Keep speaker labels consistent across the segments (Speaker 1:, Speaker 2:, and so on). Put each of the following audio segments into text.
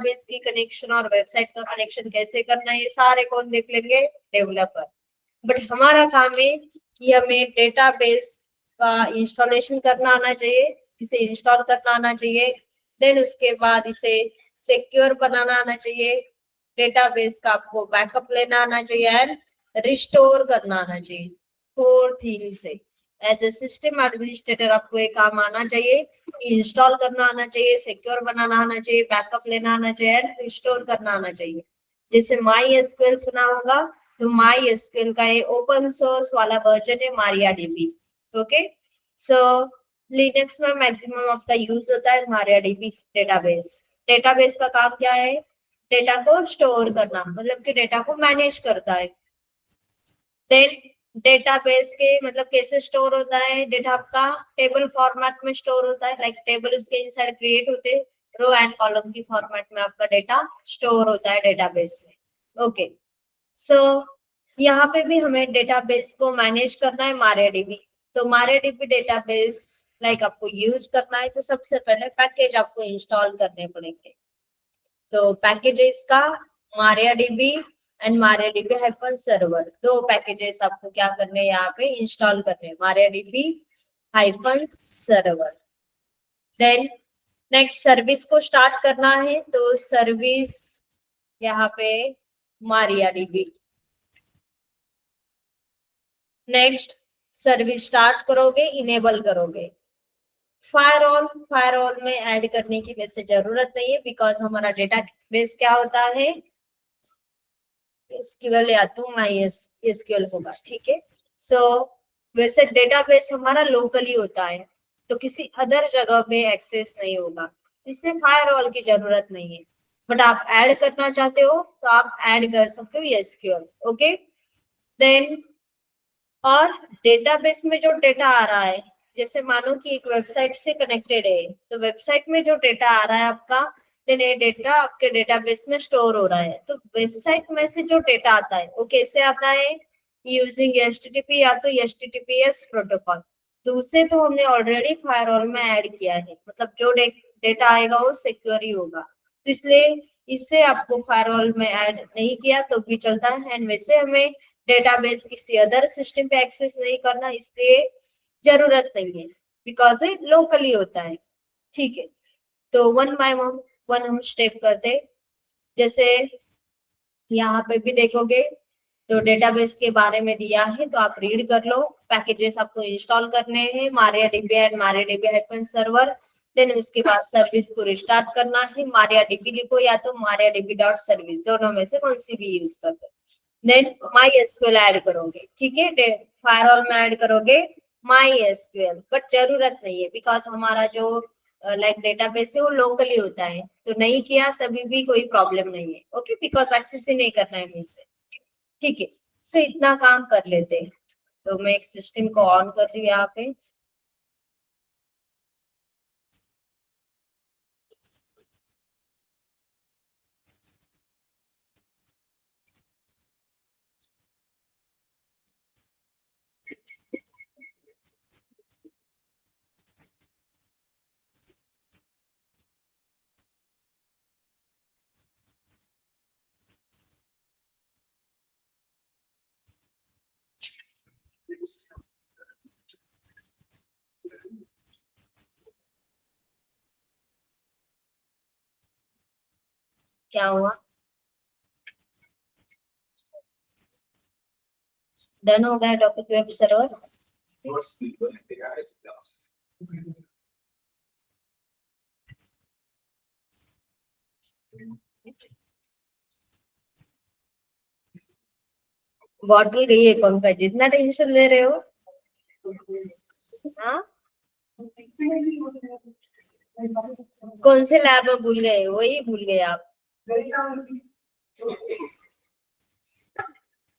Speaker 1: Database की connection और website का कनेक्शन कैसे करना है, ये सारे कौन देख लेंगे, डेवलपर। बट हमारा काम है कि हमें डेटाबेस का इंस्टॉलेशन करना आना चाहिए, इसे इंस्टॉल करना आना चाहिए, देन उसके बाद इसे सिक्योर बनाना आना चाहिए, डेटाबेस का आपको बैकअप लेना आना चाहिए एंड रिस्टोर करना आना चाहिए। 4 थिंग्स है। एज ए सिस्टम एडमिनिस्ट्रेटर आपको ये काम आना चाहिए, इंस्टॉल करना आना चाहिए, सिक्योर बनाना आना चाहिए, बैकअप लेना आना चाहिए एंड रिस्टोर करना आना चाहिए। जैसे माई एसक्यूएल सुना होगा, तो माई एसक्यूएल का ये ओपन सोर्स वाला वर्जन है MariaDB। ओके, सो लिनक्स में मैक्सिमम आपका यूज होता है MariaDB डेटाबेस। डेटाबेस का काम क्या है, डेटा को स्टोर करना, मतलब कि डेटा को मैनेज करता है। देन डेटाबेस के मतलब कैसे स्टोर होता है, डेटा आपका टेबल फॉर्मेट में स्टोर होता है, लाइक टेबल उसके इनसाइड क्रिएट होते हैं, रो एंड कॉलम की फॉर्मेट में आपका डेटा स्टोर होता है डेटाबेस में। ओके, सो यहाँ पे भी हमें डेटाबेस को मैनेज करना है MariaDB। तो MariaDB डेटाबेस लाइक आपको यूज करना है, तो सबसे पहले पैकेज आपको इंस्टॉल करने पड़ेंगे। तो पैकेज है इसका MariaDB एंड MariaDB-server, दो पैकेजेस आपको क्या करने हैं, यहाँ पे इंस्टॉल करने हैं, MariaDB-server। देन नेक्स्ट सर्विस को स्टार्ट करना है, तो सर्विस यहाँ पे MariaDB। नेक्स्ट सर्विस स्टार्ट करोगे, इनेबल करोगे। फायरवॉल में ऐड करने की वैसे जरूरत नहीं है, बिकॉज हमारा डेटाबेस क्या होता है, एसक्यूएल या तो MySQL होगा। ठीक है, सो वैसे डेटाबेस हमारा लोकली होता है, तो किसी अदर जगह पे एक्सेस नहीं होगा, इसलिए फायरवॉल की जरूरत नहीं है। बट आप ऐड करना चाहते हो तो आप ऐड कर सकते हो SQL। ओके, देन और डेटाबेस में जो डेटा आ रहा है, जैसे मानो कि एक वेबसाइट से कनेक्टेड है, तो वेबसाइट में जो डेटा आ रहा है आपका, देन ये डेटा आपके डेटाबेस में स्टोर हो रहा है। तो वेबसाइट में से जो डेटा आता है वो कैसे आता है, यूजिंग HTTP या तो HTTPS प्रोटोकॉल। तो उसे तो हमने ऑलरेडी फायरवॉल में ऐड किया है, मतलब जो डेटा आएगा वो सिक्योर ही होगा, तो इसलिए इससे आपको फायरवॉल में ऐड नहीं किया तो भी चलता है। एंड वैसे हमें डेटाबेस किसी अदर सिस्टम पे एक्सेस नहीं करना, इसलिए जरूरत नहीं है, बिकॉज ये लोकली होता है। ठीक है, तो वन बाय वन हम स्टेप करते हैं। जैसे यहाँ पे भी देखोगे तो डेटाबेस के बारे में दिया है, तो आप रीड कर लो। पैकेजेस आपको इंस्टॉल करने हैं, MariaDB एंड MariaDB-server। देन उसके बाद सर्विस को रिस्टार्ट करना है, MariaDB लिखो या तो MariaDB.service, दोनों में से कौन सी भी यूज करते। देन MySQL ऐड करोगे। ठीक है, फायरवॉल में ऐड करोगे MySQL, बट जरूरत नहीं है, बिकॉज हमारा जो लाइक डेटाबेस है वो लोकली होता है, तो नहीं किया तभी भी कोई प्रॉब्लम नहीं है। ओके, बिकॉज एक्सेस ही नहीं करना है मुझसे। ठीक है, सो इतना काम कर लेते हैं। तो मैं एक सिस्टम को ऑन करती हूँ यहाँ पे। क्या हुआ, डन हो गया टॉपिक वेब सर्वर। बॉटल गई है पंकज, जितना टेंशन ले रहे हो। हाँ, कौन से लैब में भूल गए, वही भूल गए आप।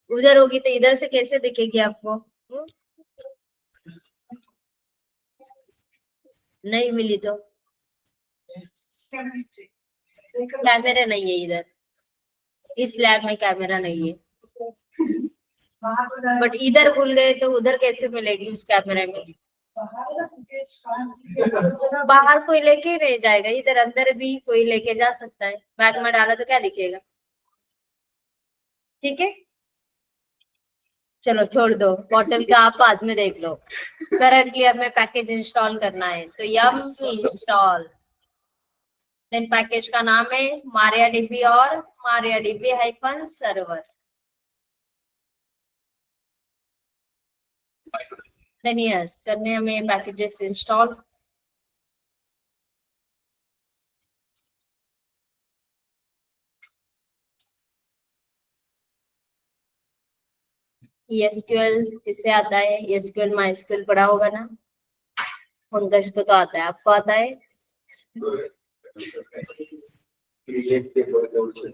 Speaker 1: उधर होगी तो इधर से कैसे दिखेगी आपको। नहीं मिली तो कैमरा नहीं है इधर, इस लैब में कैमरा नहीं है, बट इधर भूल गए तो उधर कैसे मिलेगी उस कैमरे में। बाहर कोई लेके नहीं जाएगा, इधर अंदर भी कोई लेके जा सकता है, बैग में डाला तो क्या दिखेगा, ठीक है। चलो छोड़ दो, बॉटल का आप बाद में देख लो। करंटली हमें पैकेज इंस्टॉल करना है, तो यम इंस्टॉल, देन पैकेज का नाम है MariaDB और MariaDB-server, देन यस करने हमें पैकेजेस इंस्टॉल। एसक्यूएल किससे आता है, एसक्यूएल माइस्क्यूएल पढ़ा होगा ना, पंकज को तो आता है, आपको आता है?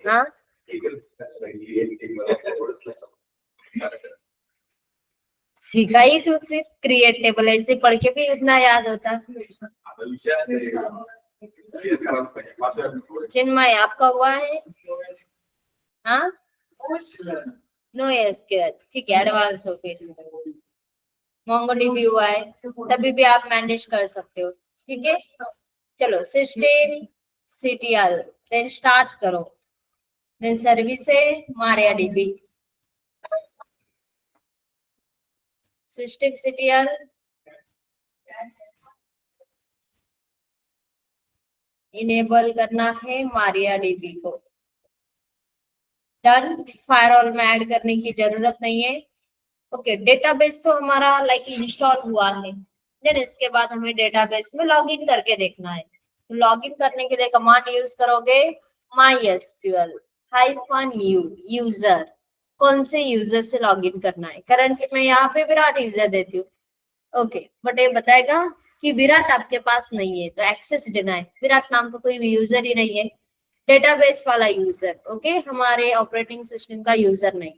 Speaker 1: हाँ सीखा ही तो, फिर क्रिएट टेबल ऐसे पढ़ के भी उतना याद होता। चिन्मय आपका हुआ है? हाँ नो एसक्यूएल, ठीक है, एडवांस हो फिर। MongoDB हुआ है, तभी भी आप मैनेज कर सकते हो, ठीक है। चलो सिस्टम CTL, देन स्टार्ट करो, देन सर्विस है MariaDB, सिस्टम CTL, इनेबल करना है MariaDB को, डन। फायरवॉल में ऐड करने की जरूरत नहीं है। ओके डेटाबेस तो हमारा लाइक इंस्टॉल हुआ है, देन इसके बाद हमें डेटाबेस में लॉगिन करके देखना है। तो लॉगिन करने के लिए कमांड यूज करोगे MySQL-u यूजर, कौन से यूजर से लॉगिन करना है। करंट में यहाँ पे विराट यूजर देती हूँ, ओके, बट ये बताएगा कि विराट आपके पास नहीं है तो एक्सेस डिनाई, विराट नाम तो कोई भी यूजर ही नहीं है, डेटाबेस वाला यूजर, ओके, हमारे ऑपरेटिंग सिस्टम का यूजर नहीं।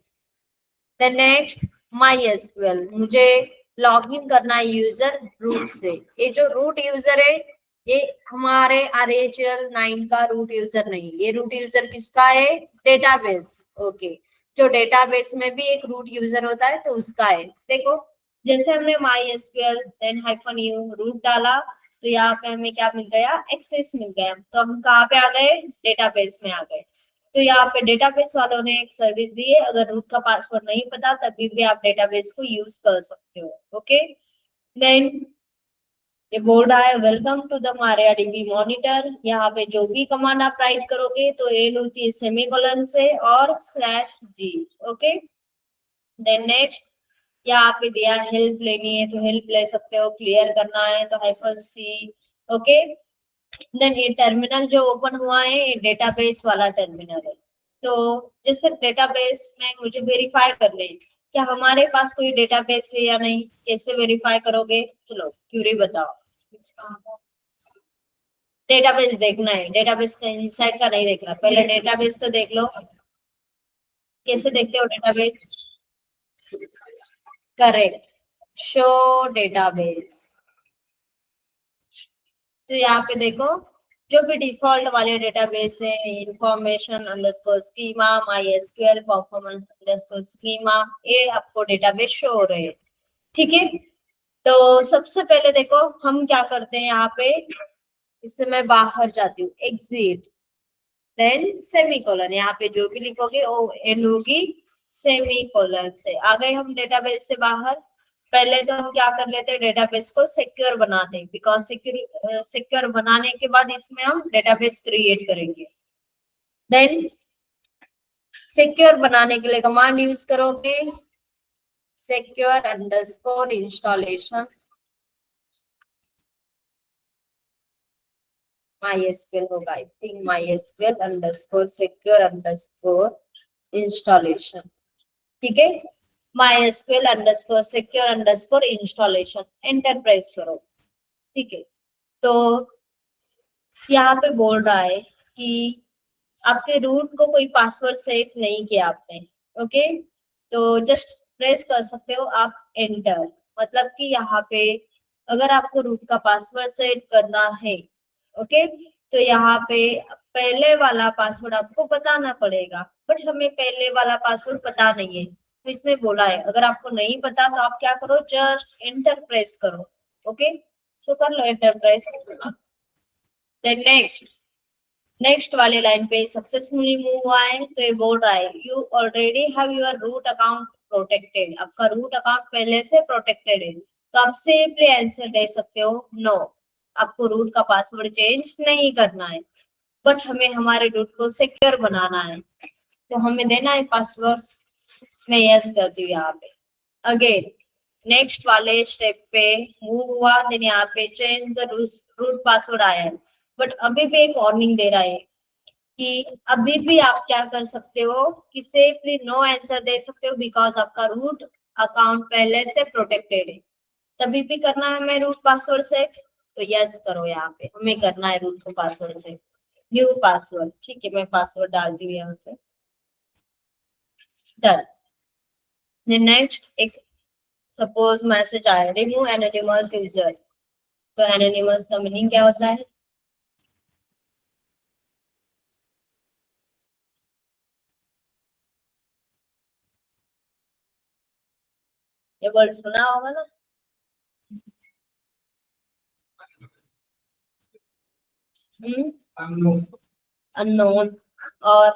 Speaker 1: देन नेक्स्ट MySQL, मुझे लॉगिन करना है यूजर रूट से, ये जो रूट यूजर है ये हमारे RHEL 9 का रूट यूजर नहीं, ये रूट यूजर किसका है, डेटाबेस, ओके, जो डेटाबेस में भी एक रूट यूजर होता है तो उसका है। देखो जैसे हमने MySQL देन -u रूट डाला तो यहाँ पे हमें क्या मिल गया, एक्सेस मिल गया, तो हम कहाँ पे आ गए, डेटाबेस में आ गए। तो यहाँ पे डेटाबेस वालों ने एक सर्विस दी है, अगर रूट का पासवर्ड नहीं पता तभी भी आप डेटाबेस को यूज कर सकते हो, ओके। देन ये बोल रहा है welcome to the MariaDB monitor, यहाँ पे जो भी कमांड आप राइट करोगे तो एंड होती है सेमीकोलन से और /g, ओके। देन नेक्स्ट यहाँ पे दिया हेल्प लेनी है तो हेल्प ले सकते हो, क्लियर करना है तो -c, ओके। देन ये टर्मिनल जो ओपन हुआ है ये डेटाबेस वाला टर्मिनल है, तो जैसे डेटाबेस में मुझे वेरीफाई कर ले क्या हमारे पास कोई डेटाबेस है या नहीं, कैसे वेरीफाई करोगे, चलो क्यूरी बताओ। डेटाबेस देखना है, डेटाबेस का इनसाइड का नहीं देखना, पहले डेटाबेस तो देख लो, कैसे देखते हो डेटाबेस, करेक्ट, शो डेटाबेस, तो यहाँ पे देखो जो भी डिफॉल्ट वाले डेटाबेस है information underscore schema, MySQL performance underscore schema, ये आपको डेटाबेस शो हो रहे हैं, ठीक है। तो सबसे पहले देखो हम क्या करते हैं यहाँ पे, इससे मैं बाहर जाती हूँ, एग्जिट, देन सेमीकोलन, यहाँ पे जो भी लिखोगे वो एंड होगी सेमीकोलन से। आ गए हम डेटाबेस से बाहर, पहले तो हम क्या कर लेते हैं, डेटाबेस को सिक्योर बनाते हैं, बिकॉज सिक्योर बनाने के बाद इसमें हम डेटाबेस क्रिएट करेंगे। देन सिक्योर बनाने के लिए कमांड यूज करोगे secure_installation, MySQL होगा, आई थिंक MySQL_secure_installation, ठीक है, MySQL_secure_installation, एंटर प्रेस करो, ठीक है। तो यहाँ पे बोल रहा है कि आपके रूट को कोई पासवर्ड सेट नहीं किया आपने, ओके, तो जस्ट प्रेस कर सकते हो आप एंटर, मतलब कि यहाँ पे अगर आपको रूट का पासवर्ड सेट करना है, ओके, तो यहाँ पे पहले वाला पासवर्ड आपको बताना पड़ेगा, बट हमें पहले वाला पासवर्ड पता नहीं है, तो इसने बोला है अगर आपको नहीं पता तो आप क्या करो, जस्ट एंटर प्रेस करो, ओके। सो कर लो एंटरप्राइज। देन नेक्स्ट वाले लाइन पे सक्सेसफुली मूव हुआ है, तो ये बोल रहा है you already have your root account protected, आपका रूट अकाउंट पहले से प्रोटेक्टेड है, तो आप सिंपली आंसर दे सकते हो नो, आपको रूट का पासवर्ड चेंज नहीं करना है, बट हमें हमारे रूट को सिक्योर बनाना है, तो हमें देना है पासवर्ड। मैं यस करती हूँ यहाँ पे। अगेन नेक्स्ट वाले स्टेप पे मूव हुआ, देन यहाँ पे चेंज द रूट पासवर्ड आया है, बट अभी भी एक वार्निंग दे रहा है कि अभी भी आप क्या कर सकते हो कि सेफली नो आंसर दे सकते हो, बिकॉज आपका रूट अकाउंट पहले से प्रोटेक्टेड है। तभी भी करना है हमें रूट पासवर्ड सेट, तो यस करो, यहाँ पे हमें करना है रूट को पासवर्ड सेट, न्यू पासवर्ड। ठीक है, मैं पासवर्ड डालती हूँ यहाँ पे, डन। नेक्स्ट एक सपोज मैसेज आया रिमूव एनोनिमस यूजर, तो एनोनिमस का मीनिंग क्या होता है? ये वर्ड सुना होगा ना? अननोन। और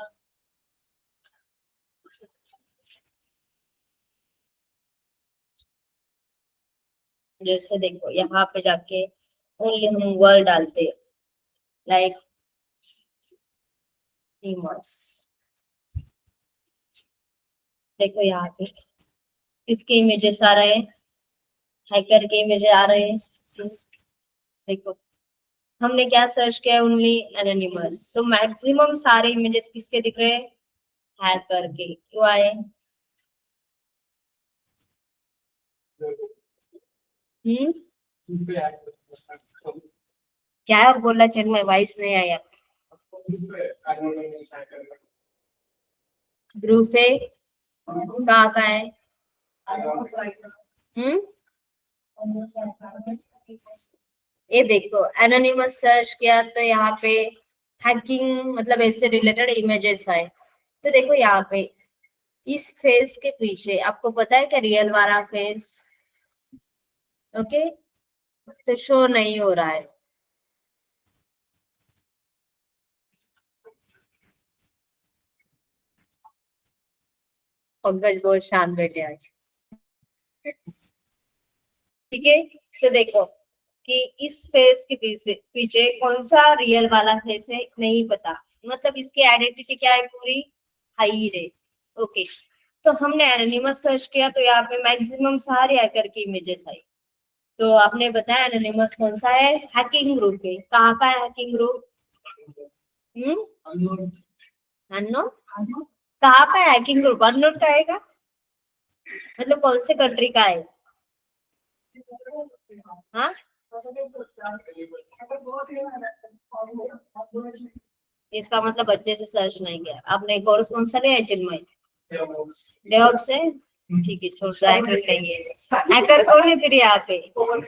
Speaker 1: जैसे देखो यहाँ पे जाके ओनली हम वर्ड डालते लाइक इमोस, देखो यहाँ पे किसके इमेजेस आ रहे हैं? हैकर के इमेजेस आ रहे हैं। देखो हमने क्या सर्च किया, ओनली एनोनिमस, तो मैक्सिमम सारे इमेजेस किसके दिख रहे हैं? हैकर के। क्यों आए? हम्म क्या बोला चल, मैं वॉइस नहीं आया। ग्रुप है, कहाँ का है? हम्म ये देखो एनोनिमस सर्च किया तो यहाँ पे हैकिंग मतलब ऐसे रिलेटेड इमेजेस आए, तो देखो यहाँ पे इस फेस के पीछे आपको पता है क्या रियल वाला फेस? ओके, तो शो नहीं हो रहा है। पंकज बहुत शांत बैठे आज। ठीक है, सो देखो कि इस फेस के पीछे पीछे कौन सा रियल वाला फेस है नहीं पता, मतलब इसकी आइडेंटिटी क्या है? पूरी हाइड है। ओके, तो हमने एनोनिमस सर्च किया तो यहाँ पे मैक्सिमम सारे हैकर की इमेजेस आई, तो आपने बताया एनोनिमस कौन सा है? हैकिंग ग्रुप है। कहाँ का है हैकिंग ग्रुप? अननोन। कहाँ का है हैकिंग ग्रुप? अननोन का आएगा, मतलब कौन से कंट्री का है? हाँ, इसका मतलब अच्छे से सर्च नहीं किया आपने। कोर्स कौन सा लिया है चिन्मय? डेवऑप्स से। ठीक है, छोड़ दो, हैकर नहीं है। हैकर कौन है फिर यहाँ पे? पवन।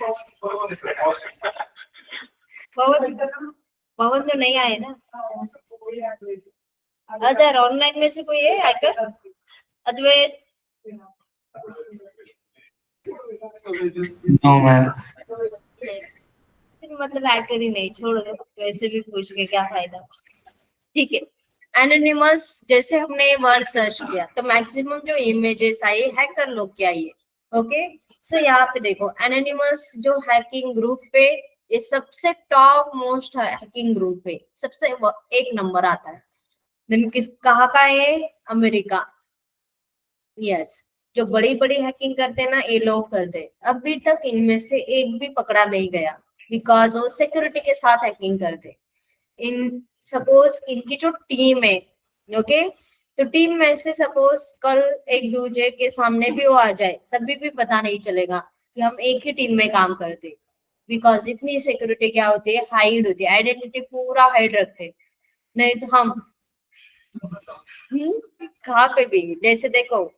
Speaker 1: पवन तो नहीं आए ना? अदर ऑनलाइन में से कोई है हैकर? अद्वैत?
Speaker 2: No ma'am.
Speaker 1: मतलब हैकर ही नहीं, छोड़ दो, वैसे भी पूछ के क्या फायदा। ठीक है, एनोनिमस जैसे हमने वर्ड सर्च किया तो मैक्सिमम जो इमेजेस आई हैकर लोग की आई है। ओके, सो यहाँ पे देखो एनोनिमस जो हैकिंग ग्रुप पे ये सबसे टॉप मोस्ट हैकिंग ग्रुप है, सबसे एक नंबर आता है। देन किस कहाँ का है? अमेरिका। यस, जो बड़ी बड़ी हैकिंग करते हैं ना ये लोग करते हैं, अभी तक इनमें से एक भी पकड़ा नहीं गया, बिकॉज वो सिक्योरिटी के साथ हैकिंग करते। इन सपोज इनकी जो टीम है, ओके, तो टीम में से सपोज कल एक दूसरे के सामने भी वो आ जाए तभी भी पता नहीं चलेगा कि हम एक ही टीम में काम करते, बिकॉज इतनी सिक्योरिटी क्या होती है, हाइड होती है, आइडेंटिटी पूरा हाइड रखते। नहीं तो हम कहाँ पे भी जैसे देखो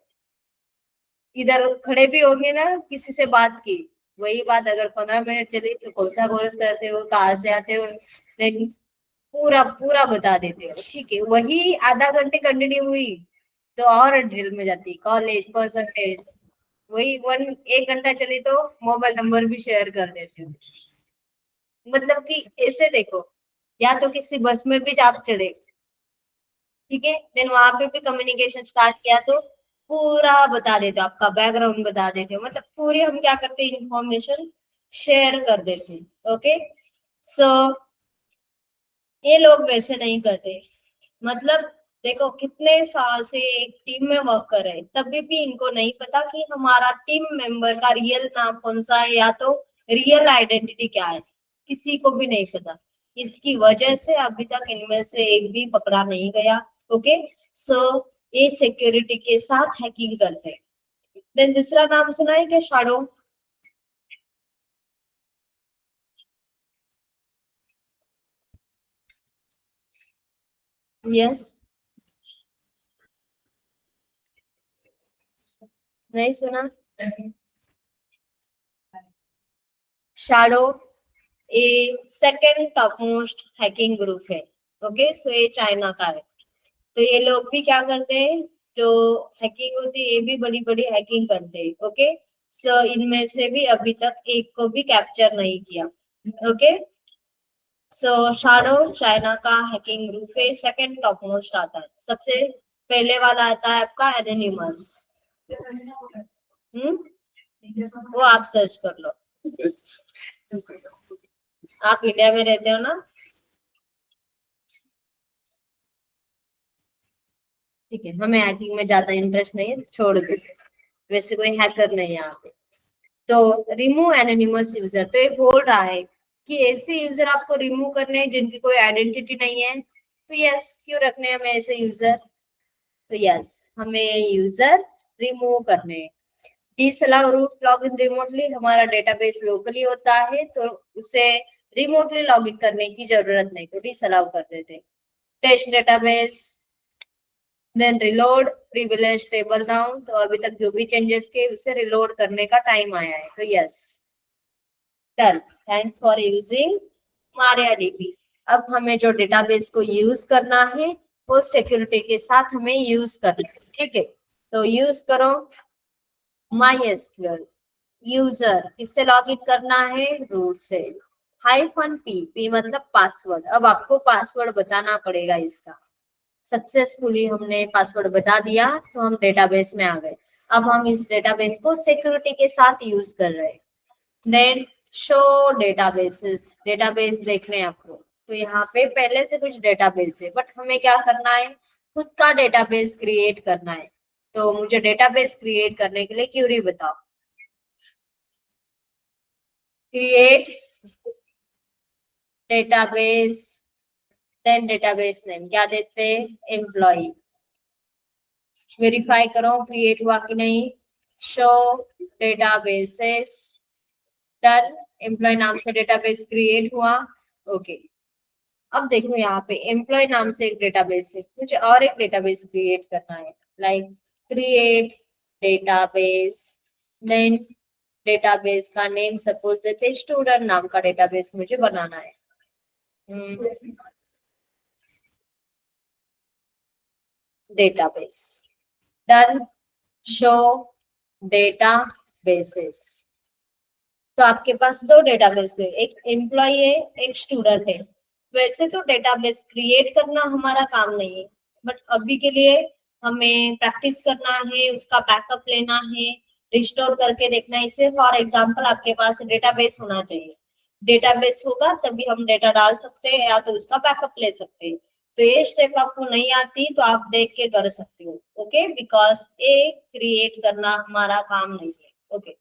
Speaker 1: इधर खड़े भी होंगे ना, किसी से बात की, वही बात अगर 15 मिनट चली तो कौन सा कोर्स करते हो, कहाँ से आते हो, देन पूरा पूरा बता देते हो। ठीक है, वही आधा घंटे कंटिन्यू हुई तो और डिटेल में जाती, कॉलेज परसेंटेज, वही 1 1 घंटा चली तो मोबाइल नंबर भी शेयर कर देते हो। मतलब कि ऐसे देखो, या तो किसी बस में भी आप चढ़े, ठीक है, देन वहां पे भी कम्युनिकेशन स्टार्ट किया तो पूरा बता देते हो, आपका बैकग्राउंड बता देते हो, मतलब पूरी हम क्या करते हैं, इंफॉर्मेशन शेयर कर देते हैं। ओके, सो ये लोग वैसे नहीं करते। मतलब देखो कितने साल से एक टीम में वर्क कर रहे हैं, तभी भी इनको नहीं पता कि हमारा टीम मेंबर का रियल नाम कौन सा है, या तो रियल आइडेंटिटी क्या है, किसी को भी नहीं पता। इसकी वजह से अभी तक इनमें से एक भी पकड़ा नहीं गया। ओके, सो ये सिक्योरिटी के साथ हैकिंग करते हैं। देन दूसरा नाम सुना है क्या, शाडो? यस, नहीं सुना? शाडो ये second top most hacking group है। ओके, सो ये चाइना का है। तो ये लोग भी क्या करते हैं, जो हैकिंग होती है ये भी बड़ी बड़ी हैकिंग करते हैं। ओके, सो इनमें से भी अभी तक एक को भी कैप्चर नहीं किया। ओके, सो शाडो चाइना का हैकिंग ग्रुप है, सेकंड टॉप मोस्ट आता है। सबसे पहले वाला आता है आपका एनोनिमस। हम्म, वो आप सर्च कर लो। आप इंडिया में रहते हो ना? ठीक है, हमें हैकिंग में ज्यादा इंटरेस्ट नहीं है, छोड़ दो। वैसे कोई हैकर नहीं है यहाँ पे। तो रिमूव एनोनिमस यूजर, तो ये बोल रहा है कि ऐसे यूजर आपको रिमूव करने हैं जिनकी कोई आइडेंटिटी नहीं है। तो यस, क्यों रखने हैं हमें ऐसे यूजर? तो यस, हमें यूजर रिमूव करने हैं। डिसअलाउ रूट लॉगिन रिमोटली, हमारा डेटाबेस लोकली होता है तो उसे रिमोटली लॉगिन करने की जरूरत नहीं, तो डिसअलाउ कर देते। Test database, then reload privilege table down, तो अभी तक जो भी चेंजेस किए उसे रिलोड करने का टाइम आया है, तो yes, done. Thanks for using MariaDB। अब हमें जो डेटाबेस को यूज करना है वो सिक्योरिटी के साथ हमें यूज करना है। ठीक है, तो यूज करो MySQL। यूजर किससे लॉगिन करना है, रूट से। -p मतलब पासवर्ड, अब आपको पासवर्ड बताना पड़ेगा इसका। सक्सेसफुली हमने पासवर्ड बता दिया तो हम डेटाबेस में आ गए। अब हम इस डेटाबेस को सिक्योरिटी के साथ यूज कर रहे हैं। देन शो डेटाबेसेस, डेटाबेस देखने हैं आपको, तो यहाँ पे पहले से कुछ डेटाबेस है, बट हमें क्या करना है, खुद का डेटाबेस क्रिएट करना है। तो मुझे डेटाबेस क्रिएट करने के लिए क्यूरी बताओ। Create database, then database name क्या देते हैं, एम्प्लॉय। वेरीफाई करो क्रिएट हुआ कि नहीं। Show databases, done. एम्प्लॉय नाम से डेटाबेस क्रिएट हुआ। ओके, अब देखो यहाँ पे एम्प्लॉय नाम से एक डेटाबेस है, मुझे और एक डेटाबेस क्रिएट करना है। Like create database, then database का नेम सपोज देते स्टूडेंट नाम का डेटाबेस मुझे बनाना है। Database, done. शो डेटाबेसेस, तो आपके पास दो डेटाबेस हुए, एक एम्प्लॉय है, एक स्टूडेंट है। वैसे तो डेटाबेस क्रिएट करना हमारा काम नहीं है, बट अभी के लिए हमें प्रैक्टिस करना है, उसका बैकअप लेना है, रिस्टोर करके देखना है। इसलिए फॉर एग्जांपल आपके पास डेटाबेस होना चाहिए, डेटाबेस होगा तभी हम डेटा डाल सकते हैं या तो उसका बैकअप ले सकते हैं। तो ये स्टेप आपको नहीं आती तो आप देख के कर सकते हो। ओके, बिकॉज ये क्रिएट करना हमारा काम नहीं है। ओके,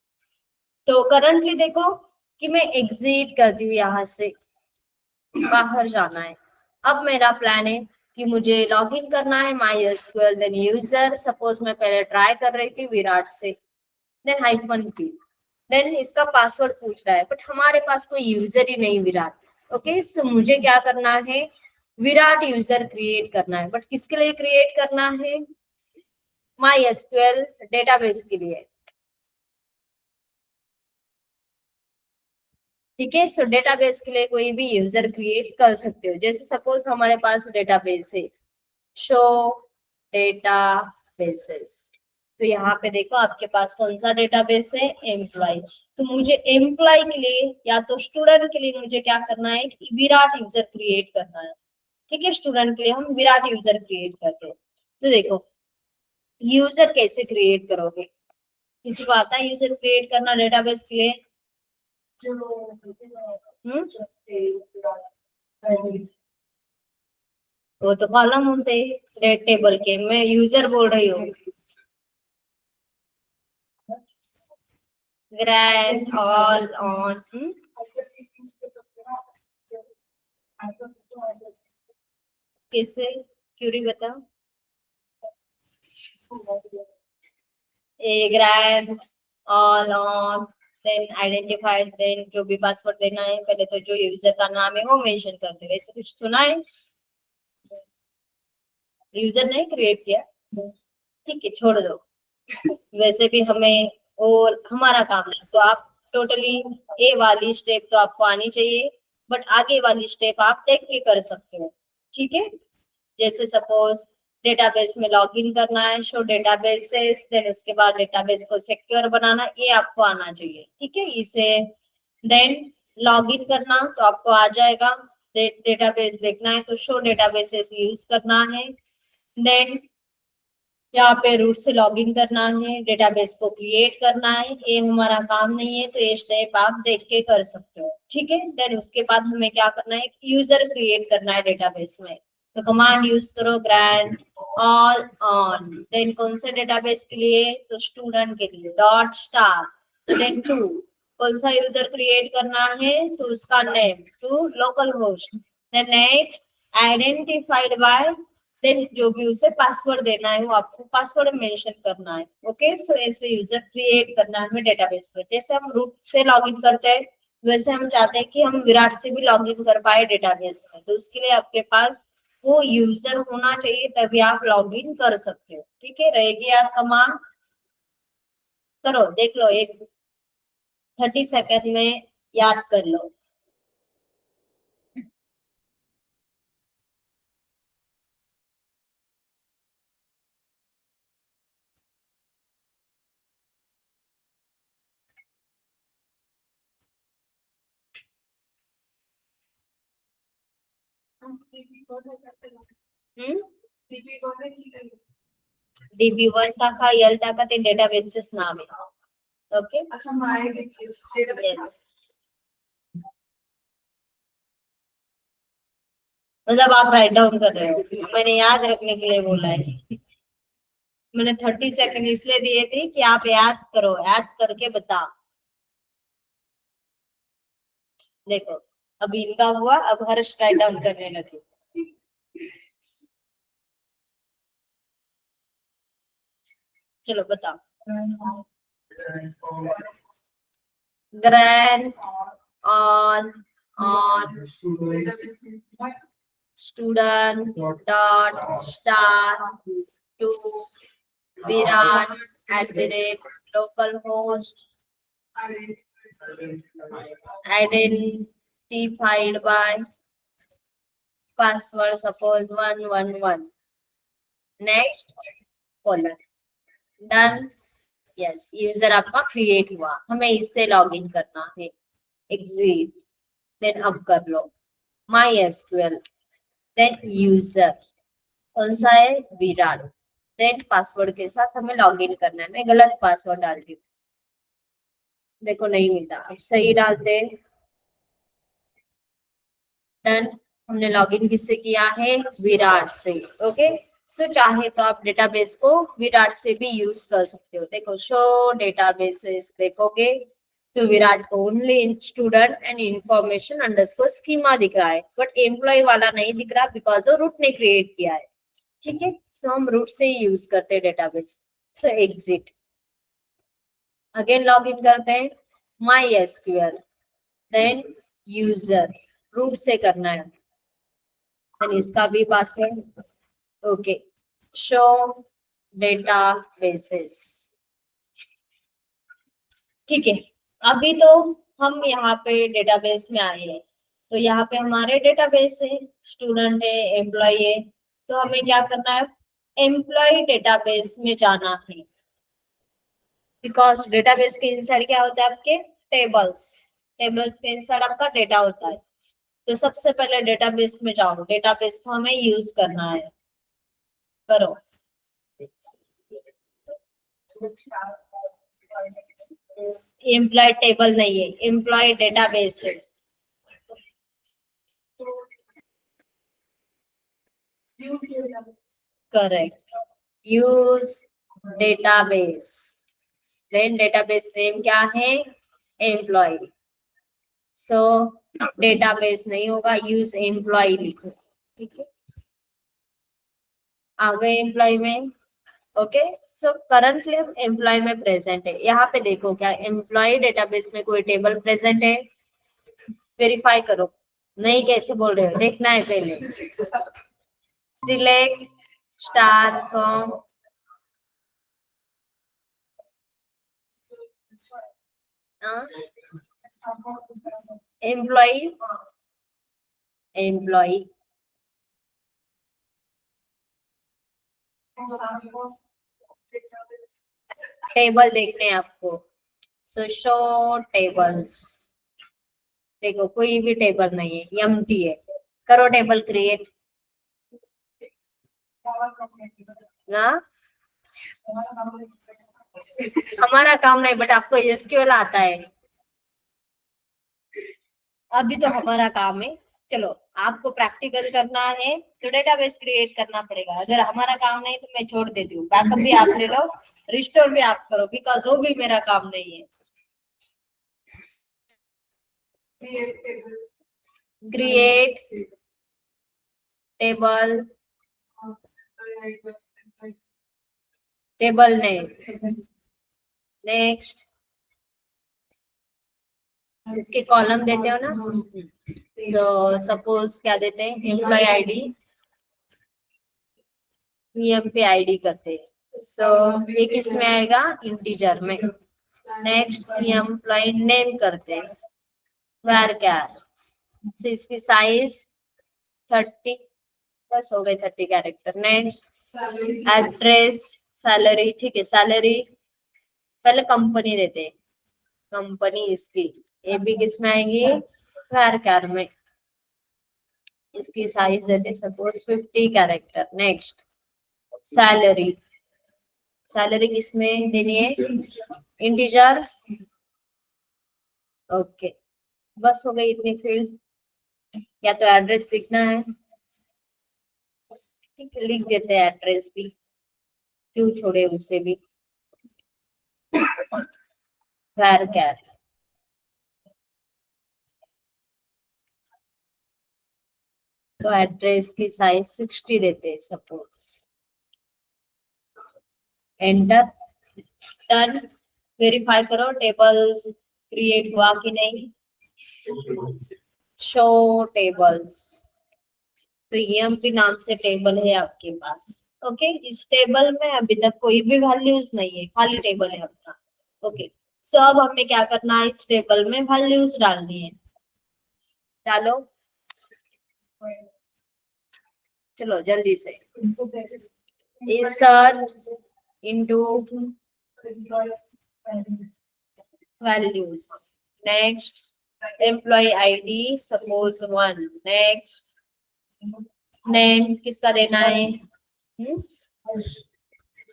Speaker 1: तो करंटली देखो कि मैं एग्जिट करती हूँ, यहाँ से बाहर जाना है। अब मेरा प्लान है कि मुझे लॉगिन करना है MySQL, देन यूजर, सपोज मैं पहले ट्राई कर रही थी विराट से, देन -p, देन इसका पासवर्ड पूछ रहा है, बट हमारे पास कोई यूजर ही नहीं विराट। ओके, सो मुझे क्या करना है, विराट यूजर क्रिएट करना है, बट किसके लिए क्रिएट करना है, MySQL डेटाबेस के लिए। ठीक है, सो डेटाबेस के लिए कोई भी यूजर क्रिएट कर सकते हो। जैसे सपोज हमारे पास डेटाबेस है, शो डेटाबेसेस, तो यहाँ पे देखो आपके पास कौन सा डेटाबेस है, एम्प्लॉय। तो मुझे एम्प्लॉय के लिए या तो स्टूडेंट के लिए मुझे क्या करना है, विराट यूजर क्रिएट करना है। ठीक है, स्टूडेंट के लिए हम विराट यूजर क्रिएट करते हैं। तो देखो यूजर कैसे क्रिएट करोगे, किसी को आता है यूजर क्रिएट करना डेटाबेस के लिए? वो तो कॉलम होते हैं रेड टेबल के, मैं यूजर बोल रही हूँ। ग्रैंड ऑल ऑन कैसे, क्यूरी बताओ। A grant all on then identified, then जो भी पासवर्ड देना है पहले तो जो यूजर का नाम है वो मेंशन कर दे। ऐसे कुछ सुना है? यूजर ने क्रिएट किया, ठीक है छोड़ दो। वैसे भी हमें और हमारा काम है, तो आप टोटली ए वाली स्टेप तो आपको आनी चाहिए, बट आगे वाली स्टेप आप देख के कर सकते हो। ठीक है, जैसे सपोज डेटाबेस में लॉगिन करना है, शो डेटाबेसेस, देन उसके बाद डेटाबेस को सिक्योर बनाना, ये आपको आना चाहिए। ठीक है, इसे देन लॉगिन करना तो आपको आ जाएगा। डेटाबेस देखना है तो शो डेटाबेसेस यूज करना है। देन यहाँ पे रूट से लॉगिन करना है, डेटाबेस को क्रिएट करना है। ये हमारा काम नहीं है, तो ये स्टेप आप देख के कर सकते हो। ठीक है, देन उसके बाद हमें क्या करना है, यूजर क्रिएट करना है डेटाबेस में। तो कमांड यूज करो ग्रैंड ऑल ऑन, देन कौन से डेटाबेस के लिए, तो स्टूडेंट के लिए, डॉट स्टार देन टू, कौन सा यूजर क्रिएट करना है तो उसका name, to local host, then next identified by, then जो भी उसे पासवर्ड देना है वो आपको पासवर्ड मेंशन करना है। ओके, सो ऐसे यूजर क्रिएट करना है हमें डेटाबेस में। जैसे हम रूट से लॉगिन करते हैं वैसे हम चाहते हैं कि हम विराट से भी लॉगिन कर पाए डेटाबेस में, तो उसके लिए आपके पास वो यूजर होना चाहिए तभी आप लॉगिन कर सकते हो। ठीक है, रहेगी याद कमांड, करो देख लो, एक 30 सेकंड में याद कर लो। DB1 टाका यल टाका ते डेटाबेसचंच नाव आहे। ओके, यस, मतलब आप राइट डाउन कर रहे हो, मैंने याद रखने के लिए बोला है। मैंने 30 सेकंड इसलिए दिए थे कि आप याद करो, याद करके बताओ। देखो अब इनका हुआ, अब हर्ष राइट डाउन करने लगे। चलो बताओ। Grant on student dot star to Virat at the rate local host identified by password suppose 111, next colon, done. Yes, user आपका क्रिएट हुआ, हमें इससे लॉगिन करना है, एग्जिट, देन अब कर लो माई एसक्यूएल, देन यूजर कौन सा है, विराट, देन पासवर्ड के साथ हमें लॉगिन करना है। मैं गलत पासवर्ड डालती हूँ, देखो नहीं मिलता, अब सही डालते हैं, डन। हमने लॉगिन किससे किया है, विराट से। ओके, सो चाहे तो आप डेटाबेस को विराट से भी यूज कर सकते हो। देखो शो डेटाबेसेस देखोगे तो विराट को only student and information underscore schema दिख रहा है, बट एम्प्लॉय वाला नहीं दिख रहा बिकॉज वो रूट ने क्रिएट किया है। ठीक है, सो हम रूट से ही यूज करते हैं database. So exit, again log in करते हैं, my SQL, then user, root से करना है, देन इसका भी पासवर्ड। ओके, शो डेटाबेसेस, ठीक है। अभी तो हम यहाँ पे डेटाबेस में आए हैं, तो यहाँ पे हमारे डेटाबेस है, स्टूडेंट है, एम्प्लॉय है, तो हमें क्या करना है, एम्प्लॉय डेटाबेस में जाना है। बिकॉज डेटाबेस के इनसाइड क्या होता है आपके टेबल्स, टेबल्स के इनसाइड आपका डेटा होता है। तो सबसे पहले डेटाबेस में जाओ, डेटाबेस को हमें यूज करना है, करो। एम्प्लॉय टेबल नहीं है, एम्प्लॉय डेटाबेस है। Correct, use database, then database name क्या है, एम्प्लॉय। सो डेटाबेस नहीं होगा, यूज एम्प्लॉय लिखो, ठीक है। आ गए एम्प्लॉय में, ओके। सो करंटली हम एम्प्लॉय में प्रेजेंट है। यहाँ पे देखो क्या एम्प्लॉय डेटाबेस में कोई टेबल प्रेजेंट है, वेरीफाई करो। नहीं कैसे बोल रहे हो, देखना है पहले। Select star from employee, employee table देखने हैं आपको। सो शो टेबल्स, देखो कोई भी टेबल नहीं है, एम्प्टी है। करो टेबल क्रिएट ना। हमारा काम नहीं, बट आपको एसक्यूएल आता है। अभी तो हमारा काम है। चलो आपको प्रैक्टिकल करना है तो डेटाबेस क्रिएट करना पड़ेगा। अगर हमारा काम नहीं तो मैं छोड़ देती हूँ, बैकअप भी आप ले लो, रिस्टोर भी आप करो, बिकॉज वो भी मेरा काम नहीं है। Create table, table name, next इसके कॉलम देते हो ना। सो सपोज क्या देते हैं, एम्प्लॉय आईडी, पे आईडी करते हैं। सो ये किस में आएगा, इंटीजर में। नेक्स्ट एम्प्लॉय नेम करते हैं, var char। सो इसकी साइज 30, बस हो गए 30 कैरेक्टर। नेक्स्ट एड्रेस, सैलरी, ठीक है। सैलरी पहले कंपनी देते हैं, कंपनी इसकी ये भी किस में आएगी, var char में। इसकी साइज देते suppose 50 character. Next salary, salary किसमें देनी है, इंटीजर, ओके। बस हो गई इतनी फील्ड। या तो एड्रेस लिखना है, ठीक है, लिख देते हैं एड्रेस भी, क्यों छोड़े उसे भी। var char, तो एड्रेस की साइज 60 देते हैं सपोज। Enter, done. वेरीफाई करो टेबल क्रिएट हुआ कि नहीं। शो टेबल्स, तो EMP नाम से टेबल है आपके पास, ओके। इस टेबल में अभी तक कोई भी वैल्यूज नहीं है, खाली टेबल है आपका, ओके। सो अब हमें क्या करना है, इस टेबल में वैल्यूज डालनी है। डालो, चलो जल्दी से। Insert into values, next employee ID suppose 1। Next name किसका देना है,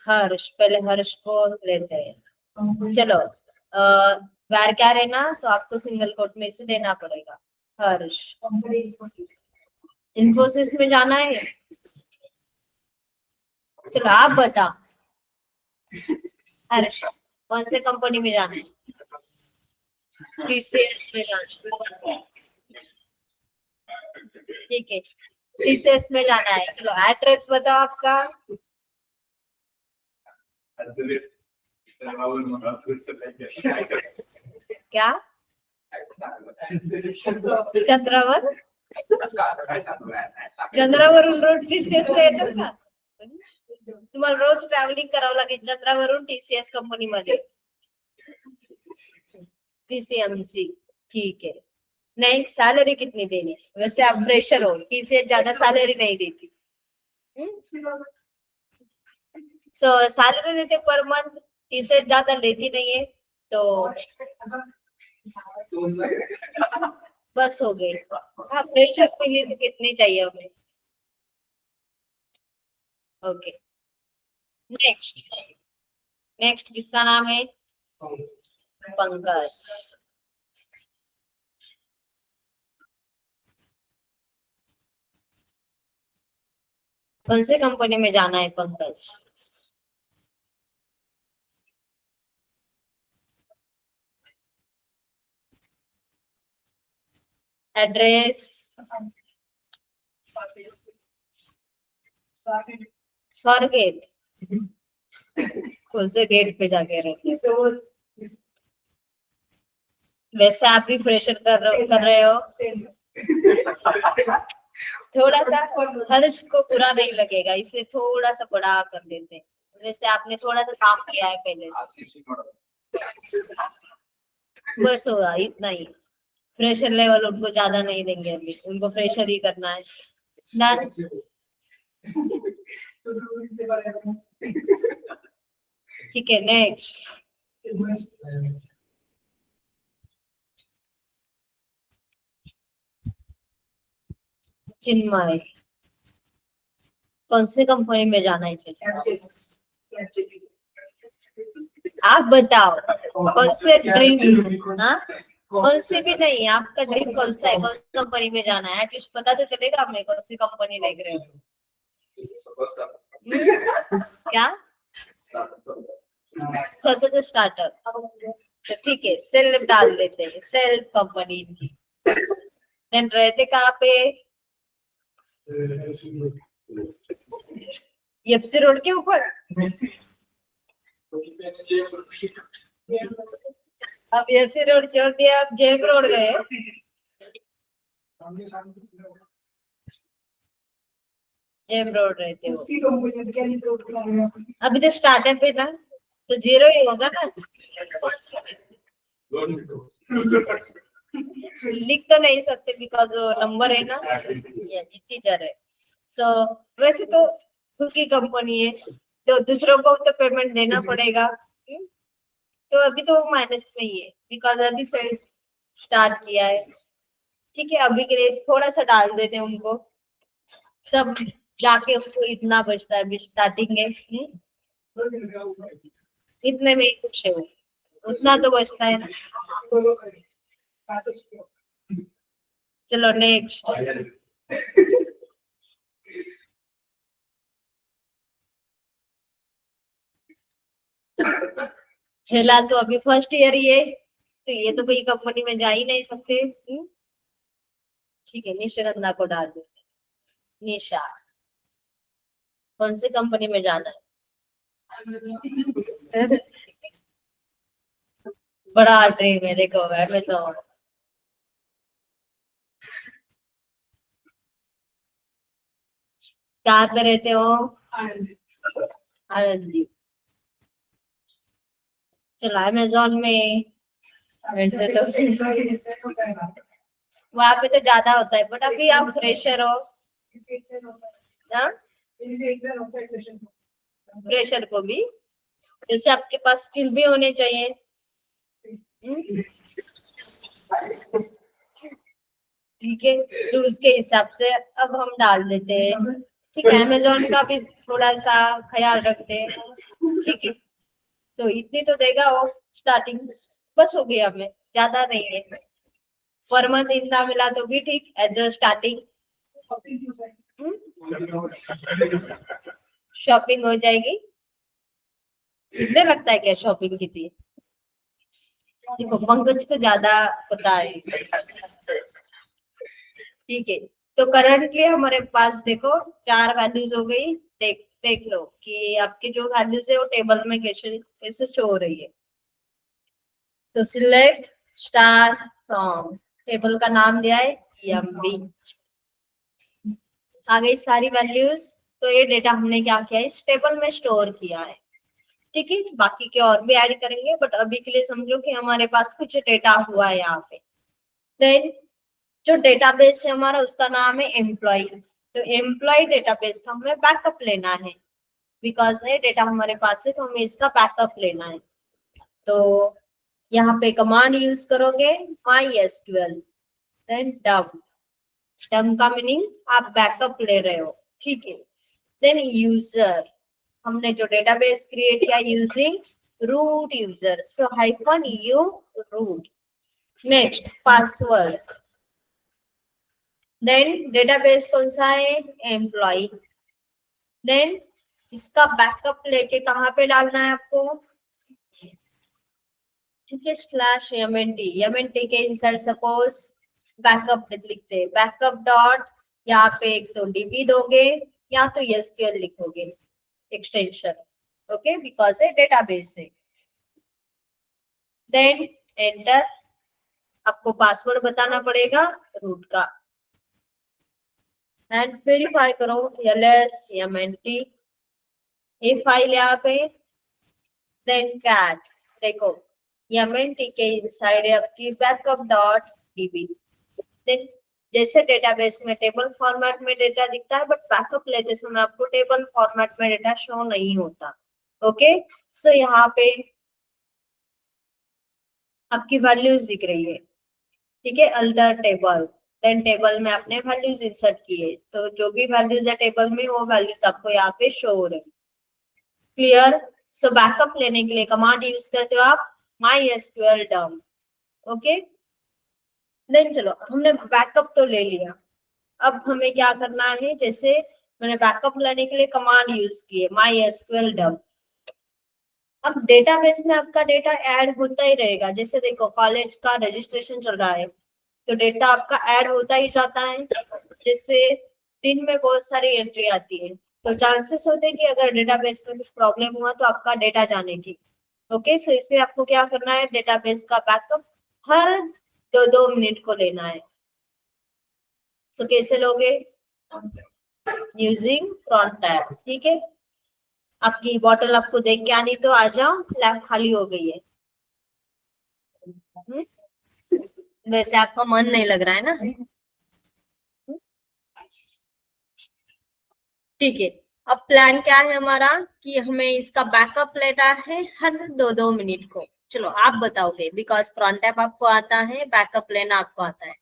Speaker 1: हर्ष, पहले हर्ष को लेते हैं। चलो var क्या रहना, तो आपको सिंगल कोट में से देना पड़ेगा, हर्ष। इन्फोसिस में जाना है, चलो आप बताओ हर्ष कौन से कंपनी में जाना है, TCS में जाना है, ठीक है। TCS में जाना है, चलो एड्रेस बताओ आपका। क्या, चंद्रावर, चंद्रावरून रोड TCS ला येतात का, तुम्हाला रोज ट्रॅव्हलिंग करावं लागेल चंद्रावरून TCS कंपनी मध्ये, PCMC, ठीक है। नेक्स्ट सैलरी कितनी देनी है, वैसे आप फ्रेशर हो, TCS ज्यादा सैलरी नहीं देती। सो सैलरी देते पर मंथ इससे ज्यादा लेती नहीं है, तो बस हो गई। हाँ, फ्रेशर के लिए तो कितनी चाहिए हमें। Okay, next. नेक्स्ट किसका नाम है? पंकज। कौन सी कंपनी में जाना है पंकज? एड्रेस? स्वारगेट? कौन से गेट पे जाके रहते हैं? वैसे आप भी प्रेशर कर रहे हो। थोड़ा सा हर्ष को बुरा नहीं लगेगा, इसलिए थोड़ा सा बड़ा कर देते हैं। वैसे आपने थोड़ा सा काम किया है पहले से। बस होगा इतना ही। फ्रेशर लेवल उनको ज्यादा नहीं देंगे, अभी उनको फ्रेशर ही करना है। डन। ठीक है, नेक्स्ट। चिन्मय। कौन सी कंपनी में जाना है चिन्मय? आप बताओ कौन से ड्रीम। हाँ, कौन सी भी नहीं, आपका ड्रीम कौन सा है? कौन सी कंपनी में जाना है? एटलीस्ट पता तो चलेगा हमें कौन सी कंपनी देख रहे हो। क्या? सतत स्टार्टअप। तो ठीक है, सेल्फ डाल देते हैं, सेल्फ कंपनी की। देन रहते कहाँ पे? एफसी रोड के ऊपर। अब एफसी रोड छोड़ दिया, अब जेम रोड गए। जेम रोड रहते हो। अभी तो स्टार्टअप है ना, तो जीरो ही होगा ना। लिख तो नहीं सकते बिकॉज नंबर है ना, टीचर है। सो वैसे तो खुद की कंपनी है, तो दूसरों को तो पेमेंट देना पड़ेगा। तो अभी तो माइनस में ही है बिकॉज अभी सेल्फ स्टार्ट किया है। ठीक है, अभी के लिए थोड़ा सा डाल देते हैं उनको, सब जाके उसको इतना बचता है, अभी स्टार्टिंग है। इतने में ही कुछ है, उतना तो बचता है ना। चलो नेक्स्ट। फिलहाल तो अभी फर्स्ट ईयर ही है, तो ये तो कोई कंपनी में जा ही नहीं सकते। ठीक है, निशिगंधा को डाल दो। निशा। कौन सी कंपनी में जाना है? बड़ा ड्रीम है, देखो अमेज़न। कहाँ पे रहते हो? आनंद जी। चलो अमेज़न में, वैसे तो वहां पे तो ज्यादा होता है, बट अभी आप फ्रेशर हो ना। फ्रेशर को भी जैसे आपके पास स्किल भी होने चाहिए। हम्म, ठीक है, तो उसके हिसाब से अब हम डाल देते हैं। ठीक है, अमेज़न का भी थोड़ा सा ख्याल रखते हैं। ठीक है, तो इतनी तो देगा वो स्टार्टिंग, बस हो गया, हमें ज्यादा नहीं है। पर मंथ इतना मिला तो भी ठीक, एज अ स्टार्टिंग शॉपिंग हो जाएगी। कितने लगता है क्या शॉपिंग की थी? देखो पंकज को ज्यादा पता है। ठीक है, तो करंटली हमारे पास देखो 4 वैल्यूज हो गई। देख देख लो कि आपकी जो वैल्यूज है वो टेबल में कैसे कैसे शो हो रही है। तो सिलेक्ट स्टार फ्रॉम, टेबल का नाम दिया है EMB। आ गई सारी वैल्यूज। तो ये डेटा हमने क्या किया है, इस टेबल में स्टोर किया है। ठीक है, बाकी के और भी ऐड करेंगे, बट अभी के लिए समझो कि हमारे पास कुछ डेटा हुआ है यहाँ पे। देन जो डेटाबेस है हमारा, उसका नाम है एम्प्लॉय। तो एम्प्लॉय डेटाबेस का हमें बैकअप लेना है। बिकॉज ये डेटा हमारे पास है तो हमें इसका बैकअप लेना है। तो यहाँ पे कमांड यूज करोगे MySQL, देन डम। डम का मीनिंग आप बैकअप ले रहे हो, ठीक है। देन यूजर, हमने जो डेटाबेस क्रिएट किया using root user, so -u root. Next password, then database कौन सा है, एम्प्लॉय। देन इसका बैकअप लेके कहाँ पे डालना है आपको, ठीक है, /mnt के इंसर्ट सपोज बैकअप लिखते हैं, बैकअप डॉट, यहाँ पे एक तो डीबी दोगे या तो SQL लिखोगे एक्सटेंशन, ओके, बिकॉज ये डेटाबेस है। देन एंटर, आपको पासवर्ड बताना पड़ेगा रूट का, एंड वेरीफाई करो ls/mnt, ये फाइल यहाँ पे। देन कैट, देखो mnt के इनसाइड आपकी बैकअप डॉट db। देन जैसे डेटाबेस में टेबल फॉर्मेट में डेटा दिखता है, बट बैकअप लेते समय आपको टेबल फॉर्मेट में डेटा शो नहीं होता, ओके। सो यहाँ पे आपकी वैल्यूज दिख रही है, ठीक है, अल्टर टेबल। देन टेबल में आपने वैल्यूज इंसर्ट किए, तो जो भी वैल्यूज है टेबल में वो वैल्यूज आपको यहाँ पे शो हो रहे, क्लियर। सो बैकअप लेने के लिए कमांड यूज करते हो आप MySQL डम, ओके। देन चलो हमने बैकअप तो ले लिया, अब हमें क्या करना है, जैसे मैंने बैकअप लेने के लिए कमांड यूज की है MySQL डम। अब डेटाबेस में आपका डेटा ऐड होता ही रहेगा, जैसे देखो कॉलेज का रजिस्ट्रेशन चल रहा है तो डेटा आपका ऐड होता ही जाता है, जिससे दिन में बहुत सारी एंट्री आती है, तो चांसेस होते हैं कि अगर डेटाबेस में कुछ प्रॉब्लम हुआ तो आपका डेटा जाने की, ओके। सो इसलिए आपको क्या करना है, डेटाबेस का बैकअप हर 2-2 मिनट को लेना है। सो कैसे लोगे, यूजिंग cron tab, ठीक है। आपकी बॉटल आपको देख के आनी तो आ जाओ, लैब खाली हो गई है। वैसे आपका मन नहीं लग रहा है ना, ठीक है। अब प्लान क्या है हमारा कि हमें इसका बैकअप लेना है हर 2-2 मिनट को। चलो आप बताओगे, बिकॉज cron tab आपको आता है, बैकअप लेना आपको आता है,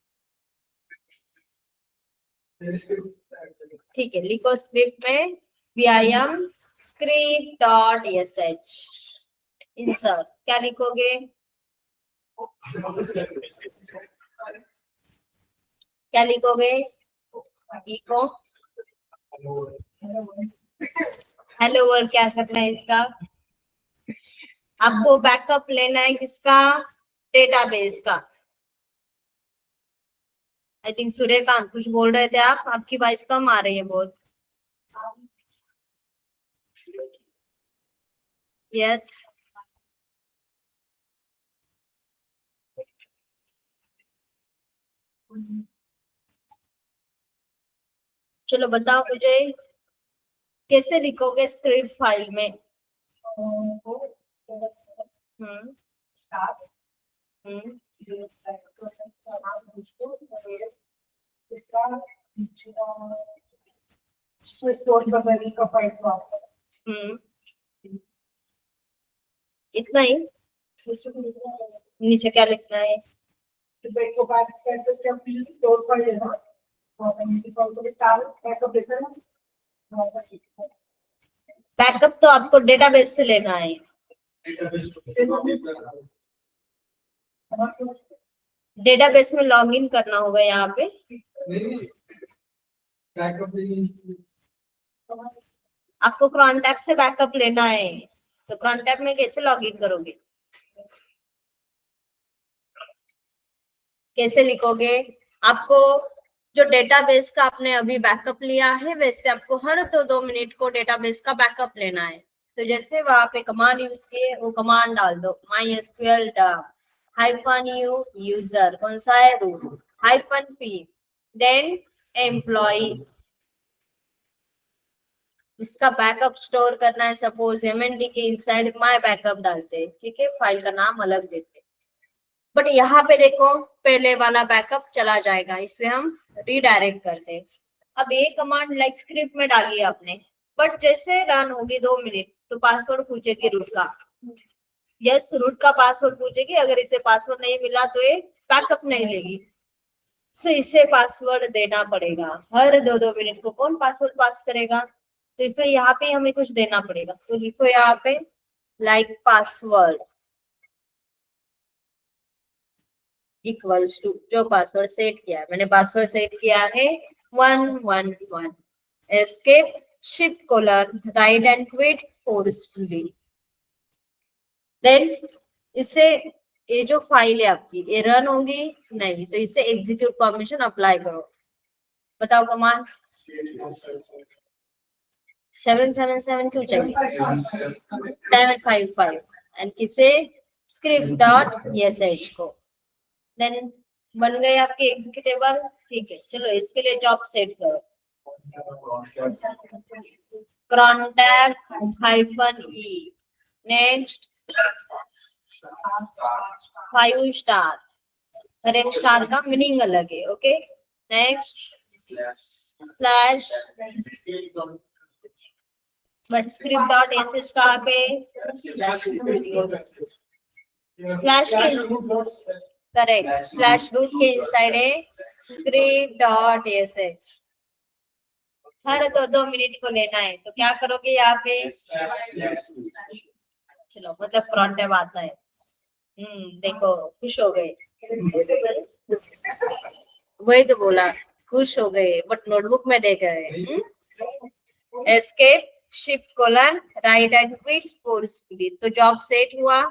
Speaker 1: ठीक है। लिखो स्क्रिप्ट में vim script.sh इंसर्ट, क्या लिखोगे, क्या लिखोगे, इको हेलो वर्ल्ड, क्या करना है इसका, आपको बैकअप लेना है किसका, डेटाबेस का। आई थिंक सूर्यकांत कुछ बोल रहे थे आप, आपकी वॉइस कम आ रही है बहुत। यस, चलो बताओ मुझे कैसे लिखोगे स्क्रिप्ट फाइल में। हम्म हम्म हम्म इतना ही, नीचे क्या लिखना है, बैकअप तो आपको डेटाबेस से लेना है, डेटाबेस में लॉग इन करना होगा यहाँ पे, आपको cron tab से बैकअप लेना है, तो cron tab में कैसे लॉग इन करोगे, कैसे लिखोगे, आपको जो डेटाबेस का आपने अभी बैकअप लिया है वैसे आपको हर 2-2 मिनट को डेटाबेस का बैकअप लेना है। तो जैसे वहां पे कमांड यूज किए वो कमांड डाल दो MySQL -u यूजर, कौन सा है, रूट, -p, देन एम्प्लॉय, इसका बैकअप स्टोर करना है, सपोज mnt के इनसाइड माय बैकअप डालते हैं, ठीक है, फाइल का नाम अलग देते हैं, बट यहाँ पे देखो पहले वाला बैकअप चला जाएगा, इसलिए हम रीडायरेक्ट करते हैं। अब ये कमांड लाइक स्क्रिप्ट में डालिए आपने, बट जैसे रन होगी 2 मिनट तो पासवर्ड पूछेगी रूट का। यस, रूट का पासवर्ड पूछेगी, अगर इसे पासवर्ड नहीं मिला तो ये बैकअप नहीं लेगी। सो इसे पासवर्ड देना पड़ेगा। हर 2-2 मिनट को कौन पासवर्ड पास करेगा, तो इसलिए यहाँ पे हमें कुछ देना पड़ेगा। तो लिखो यहाँ पे लाइक पासवर्ड इक्वल्स टू जो पासवर्ड सेट किया है, मैंने पासवर्ड सेट किया है 111 escape shift colon write and quit forcefully. Then इसे ये जो फाइल है आपकी ये रन होगी नहीं, तो इसे एग्जीक्यूट परमिशन अप्लाई करो। बताओ कमांड 777 क्यों चाहिए, 755 एंड किसे स्क्रिप्ट डॉट एश को। देन बन गए आपके एग्जीक्यूटेबल। ठीक है, चलो इसके लिए जॉब सेट करो। crontab-e next 5 star. हर एक स्टार का मीनिंग अलग है। Okay, next slash bat script dot ash कहाँ पे, स्लैश के करेक्ट, स्लैश रूट के इनसाइड है स्क्रिप्ट डॉट एश। हर 2-2 मिनट को लेना है, तो क्या करोगे यहाँ पे, चलो मतलब फ्रंट टैब आता है। देखो खुश हो गए, वही तो बोला खुश हो गए, बट नोटबुक में देख रहे। Escape shift colon write and quit forcefully, तो जॉब सेट हुआ।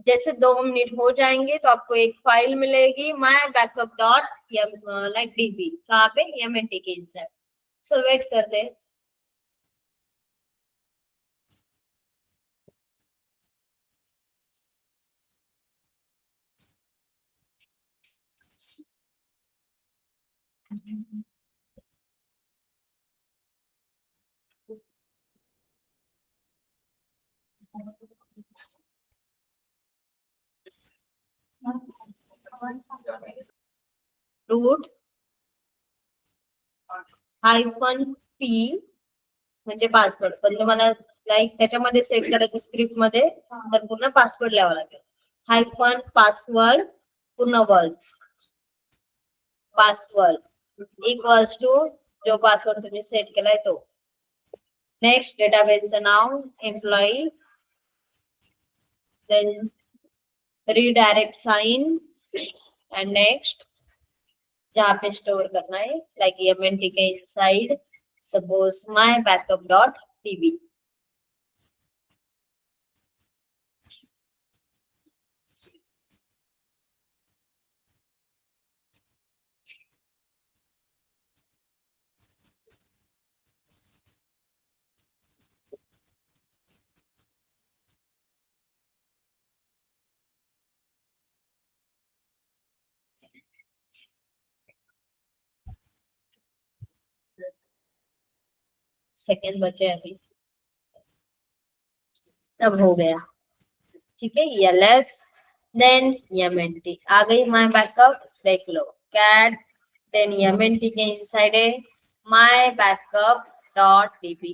Speaker 1: जैसे 2 मिनट हो जाएंगे तो आपको एक फाइल मिलेगी माई बैकअप डॉट लाइक डीबी, कहाँ पे MNT के इंसाइड। सो वेट करते हैं। रूट -p म्हणजे पासवर्ड, पण तुम्हाला लाईक त्याच्यामध्ये सेव्ह करायचं स्क्रिप्ट मध्ये, तर पूर्ण पासवर्ड लिहावा लागेल। हायफन पासवर्ड पूर्ण वर्ड पासवर्ड इक्वल्स टू जो पासवर्ड तुम्ही सेट केलाय तो। नेक्स्ट डेटाबेसचं नाव employee, then redirect sign and next जहाँ पे स्टोर करना है लाइक MNT के inside suppose my backup dot db। Second बचे अभी, तब हो गया। ठीक है, ls देन MNT आ गई माय बैकअप, देख लो कैट देन MNT के इनसाइड है my backup dot db।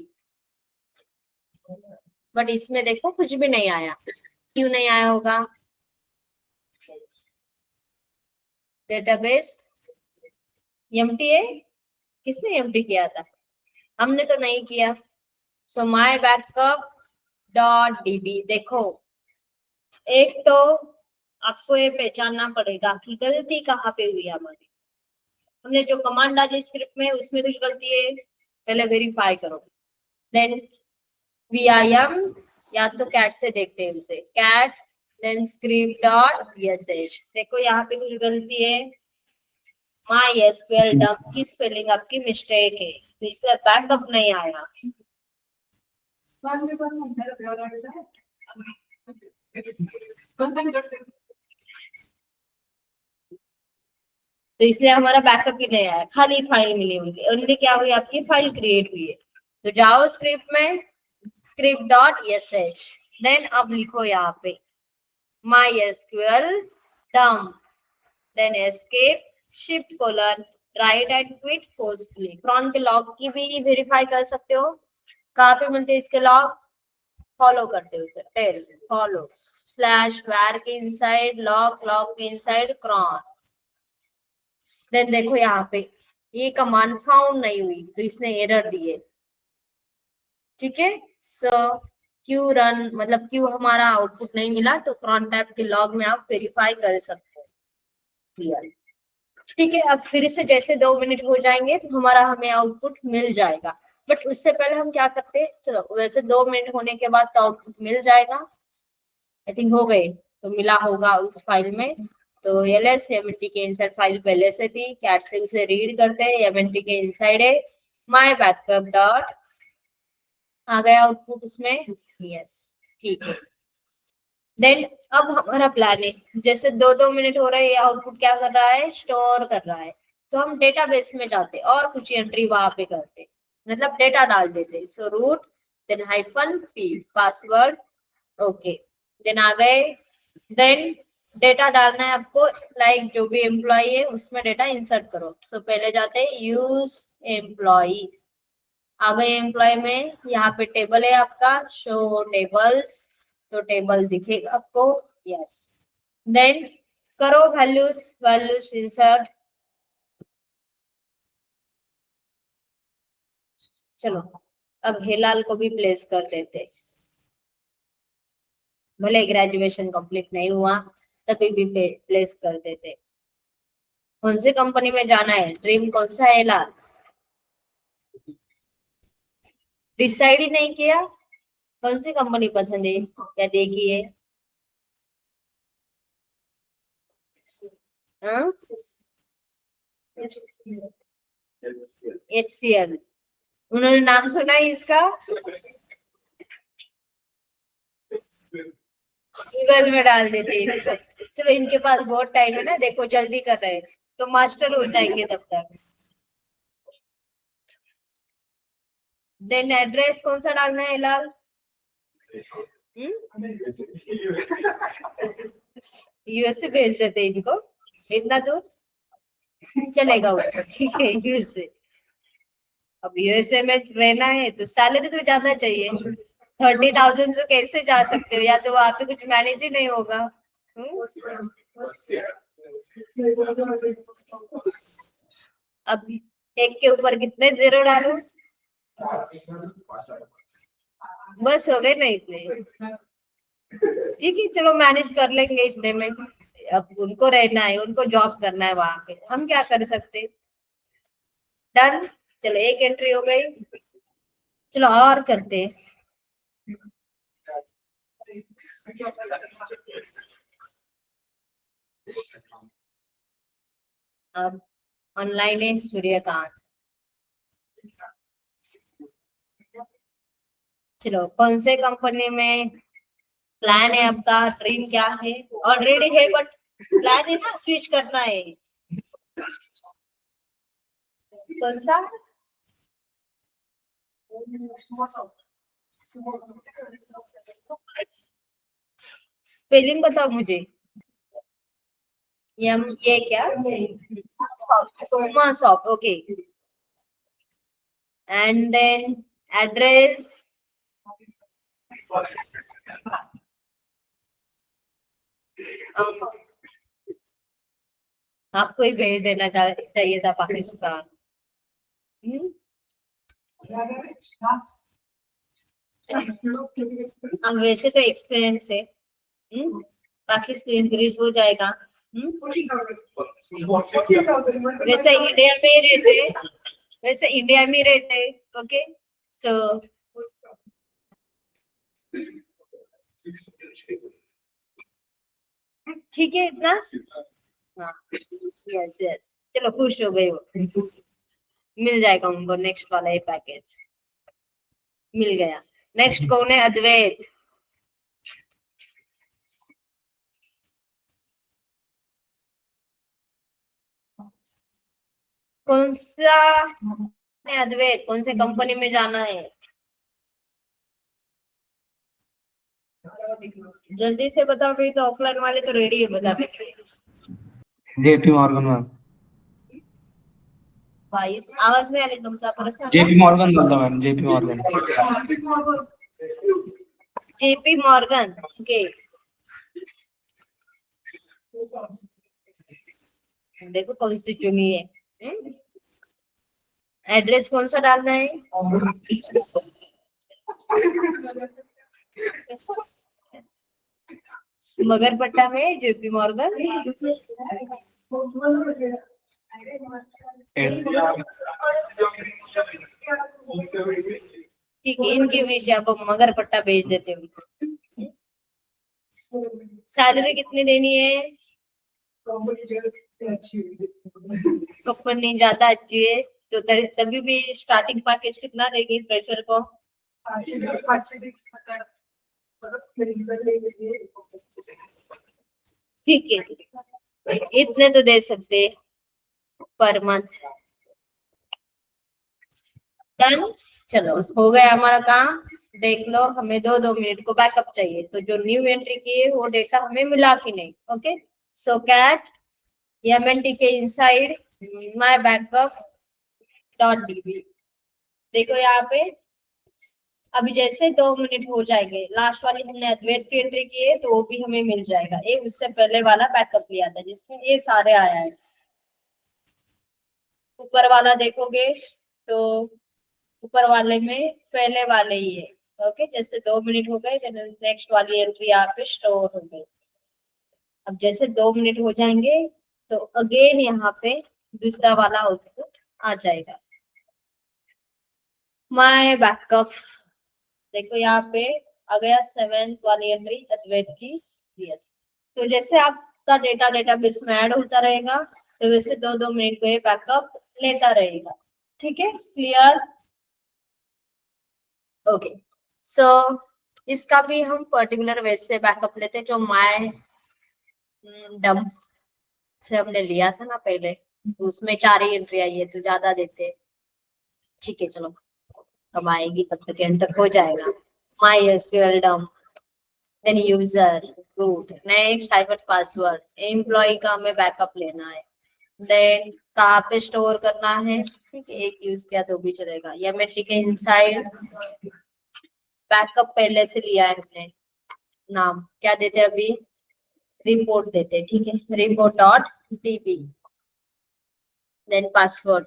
Speaker 1: But इसमें देखो कुछ भी नहीं आया, क्यों नहीं आया होगा, डेटाबेस एम्प्टी है। किसने एम्प्टी किया था, हमने तो नहीं किया। So my backup dot db। देखो एक तो आपको ये पहचानना पड़ेगा कि गलती कहाँ पे हुई हमारी। हमने जो कमांड डाली स्क्रिप्ट में उसमें कुछ गलती है, पहले वेरीफाई करो। देन vim या तो कैट से देखते हैं उसे, cat then script dot sh। देखो यहाँ पे कुछ गलती है, MySQL डम्प की स्पेलिंग आपकी मिस्टेक है, तो इसलिए बैकअप नहीं आया। तो इसलिए हमारा बैकअप ही नहीं आया, खाली फाइल मिली होगी। ओनली क्या हुई, आपकी फाइल क्रिएट हुई है। तो जाओ स्क्रिप्ट में स्क्रिप्ट डॉट sh, देन अब लिखो यहाँ पे MySQL dump then escape shift colon write and quit forcefully. Cron के लॉग की भी वेरीफाई कर सकते हो, कहाँ पे मिलते हैं इसके लॉग? फॉलो करते हो उसे, टेल फॉलो स्लैश var के इनसाइड लॉग के इनसाइड cron। देन देखो यहाँ पे ये कमांड फाउंड नहीं हुई तो इसने एरर दिए, ठीक है। सो क्यू रन मतलब क्यू हमारा आउटपुट नहीं मिला तो cron टैब के लॉग में आप वेरीफाई कर सकते हो, क्लियर, ठीक है। अब फिर से जैसे 2 मिनट हो जाएंगे तो हमारा हमें आउटपुट मिल जाएगा, बट उससे पहले हम क्या करते हैं, चलो वैसे 2 मिनट होने के बाद तो आउटपुट मिल जाएगा, आई थिंक हो गए, तो मिला होगा उस फाइल में। तो ls mnt के इनसाइड फाइल पहले से थी, कैट से उसे रीड करते हैं, mnt के इनसाइड है माय बैकअप डॉट, आ गया आउटपुट उसमें, यस, ठीक है। देन अब हमारा प्लान है, जैसे 2 मिनट हो रहे हैं, आउटपुट क्या कर रहा है, स्टोर कर रहा है, तो हम डेटाबेस में जाते और कुछ एंट्री वहां पे करते, मतलब डेटा डाल देते। So root then -p password, okay, then आ गए। देन डेटा डालना है आपको, लाइक जो भी एम्प्लॉय है उसमें डेटा इंसर्ट करो। सो पहले जाते हैं यूज एम्प्लॉय, आ गए एम्प्लॉय में, यहाँ पे टेबल है आपका, शो टेबल्स, तो टेबल दिखेगा आपको, यस। देन करो वैल्यूज इंसर्ट, चलो अब हेलाल को भी प्लेस कर देते, भले ग्रेजुएशन कंप्लीट नहीं हुआ तभी भी प्लेस कर देते। कौन सी कंपनी में जाना है, ड्रीम कौन सा है हेलाल, डिसाइड ही नहीं किया, कौन सी कंपनी पसंद है क्या देखिए, HCL, उन्होंने नाम सुना है इसका, गूगल में डाल देते हैं। चलो इनके पास बहुत टाइम है ना, देखो जल्दी कर रहे हैं तो मास्टर हो जाएंगे तब तक। देन एड्रेस कौन सा डालना है लाल, यूएसए भेज देते इनको, इतना दूर चलेगा उसको, ठीक है यूएसए। अब यूएसए में रहना है तो सैलरी तो ज्यादा चाहिए, 30,000 से कैसे जा सकते हो, या तो वहां पे कुछ मैनेज ही नहीं होगा। अब एक के ऊपर कितने जीरो डालो, बस हो गए ना इतने, ठीक है चलो मैनेज कर लेंगे इतने में। अब उनको रहना है, उनको जॉब करना है वहां पे, हम क्या कर सकते, डन, चलो एक एंट्री हो गई, चलो और करते हैं। अब ऑनलाइन है सूर्यकांत, चलो कौन से कंपनी में प्लान है आपका, ड्रीम क्या है, ऑलरेडी है बट प्लान है ना स्विच करना है, कौन सा, स्पेलिंग बताओ मुझे, ये क्या, Soma shop, okay, and then address, आपको ही भेज देना चाहिए था पाकिस्तान। अब वैसे तो एक्सपीरियंस है, पाकिस्तान इंक्रीज हो जाएगा, वैसे इंडिया में ही रहते, वैसे इंडिया में रहते, ओके सो ठीक है इतना, हाँ यस यस, चलो खुश हो गए वो, मिल जाएगा उनको नेक्स्ट वाला ये पैकेज, मिल गया। नेक्स्ट कौन है, अद्वैत, कौन सा, अद्वैत कौन से कंपनी में जाना है, जल्दी से बताओ, नहीं तो ऑफलाइन वाले तो रेडी है बता,
Speaker 2: JP Morgan मैम,
Speaker 1: 22 आवाज नाही आली तुमचा परत सांगा.
Speaker 2: जेपी मॉर्गन बोलतो ma'am. JP Morgan.
Speaker 1: JP Morgan. Okay, देखो कौन सी चुनी है. एड्रेस कौन सा डालना है? मगरपट्टा में जेपी मॉर्गन. ठीक है, इनकी विषय आपको मगरपट्टा भेज देते हैं. सैलरी कितनी देनी है? कंपनी ज्यादा अच्छी है तो तभी भी स्टार्टिंग पैकेज कितना देगी फ्रेशर को? ठीक है, इतने तो दे सकते पर मंथ. डन. चलो हो गया हमारा काम. देख लो, हमें 2-2 मिनट को बैकअप चाहिए, तो जो न्यू एंट्री की है वो डेटा हमें मिला कि नहीं. ओके, सो कैट एमएनटी के inside my backup dot dB. देखो यहाँ पे अभी जैसे 2 मिनट हो जाएंगे, लास्ट वाली हमने अद्वैत की एंट्री की है तो वो भी हमें मिल जाएगा. ये उससे पहले वाला बैकअप लिया था जिसमें ये सारे आया है. ऊपर वाला देखोगे तो ऊपर वाले में पहले वाले ही है. ओके, जैसे 2 मिनट हो गए नेक्स्ट वाली एंट्री यहाँ पे स्टोर हो गई. अब जैसे 2 मिनट हो जाएंगे तो अगेन यहाँ पे दूसरा वाला आउटपुट आ जाएगा. माय बैकअप देखो यहाँ पे आ गया 7th वाली एंट्री अद्वैत की. यस, तो जैसे आपका डेटा डेटाबेस में ऐड होता रहेगा तो वैसे 2-2 मिनट को ये बैकअप लेता रहेगा. ठीक है, क्लियर? ओके, सो इसका भी हम पर्टिकुलर वे से बैकअप लेते हैं जो माय डंप से हमने लिया था ना पहले, तो उसमें 4 ही एंट्री आई है तो ज्यादा देते. ठीक है, चलो कब आएगी तब तक एंटर हो जाएगा. MySQL dump, then user root, next hyphen password. Employee का हमें बैकअप लेना है. देन कहाँ पे स्टोर करना है? ठीक है, एक यूज किया तो भी चलेगा. या एमएनटी के इनसाइड बैकअप पहले से लिया है हमने. नाम क्या देते हैं अभी? रिपोर्ट देते. ठीक है, report dot DB. Then password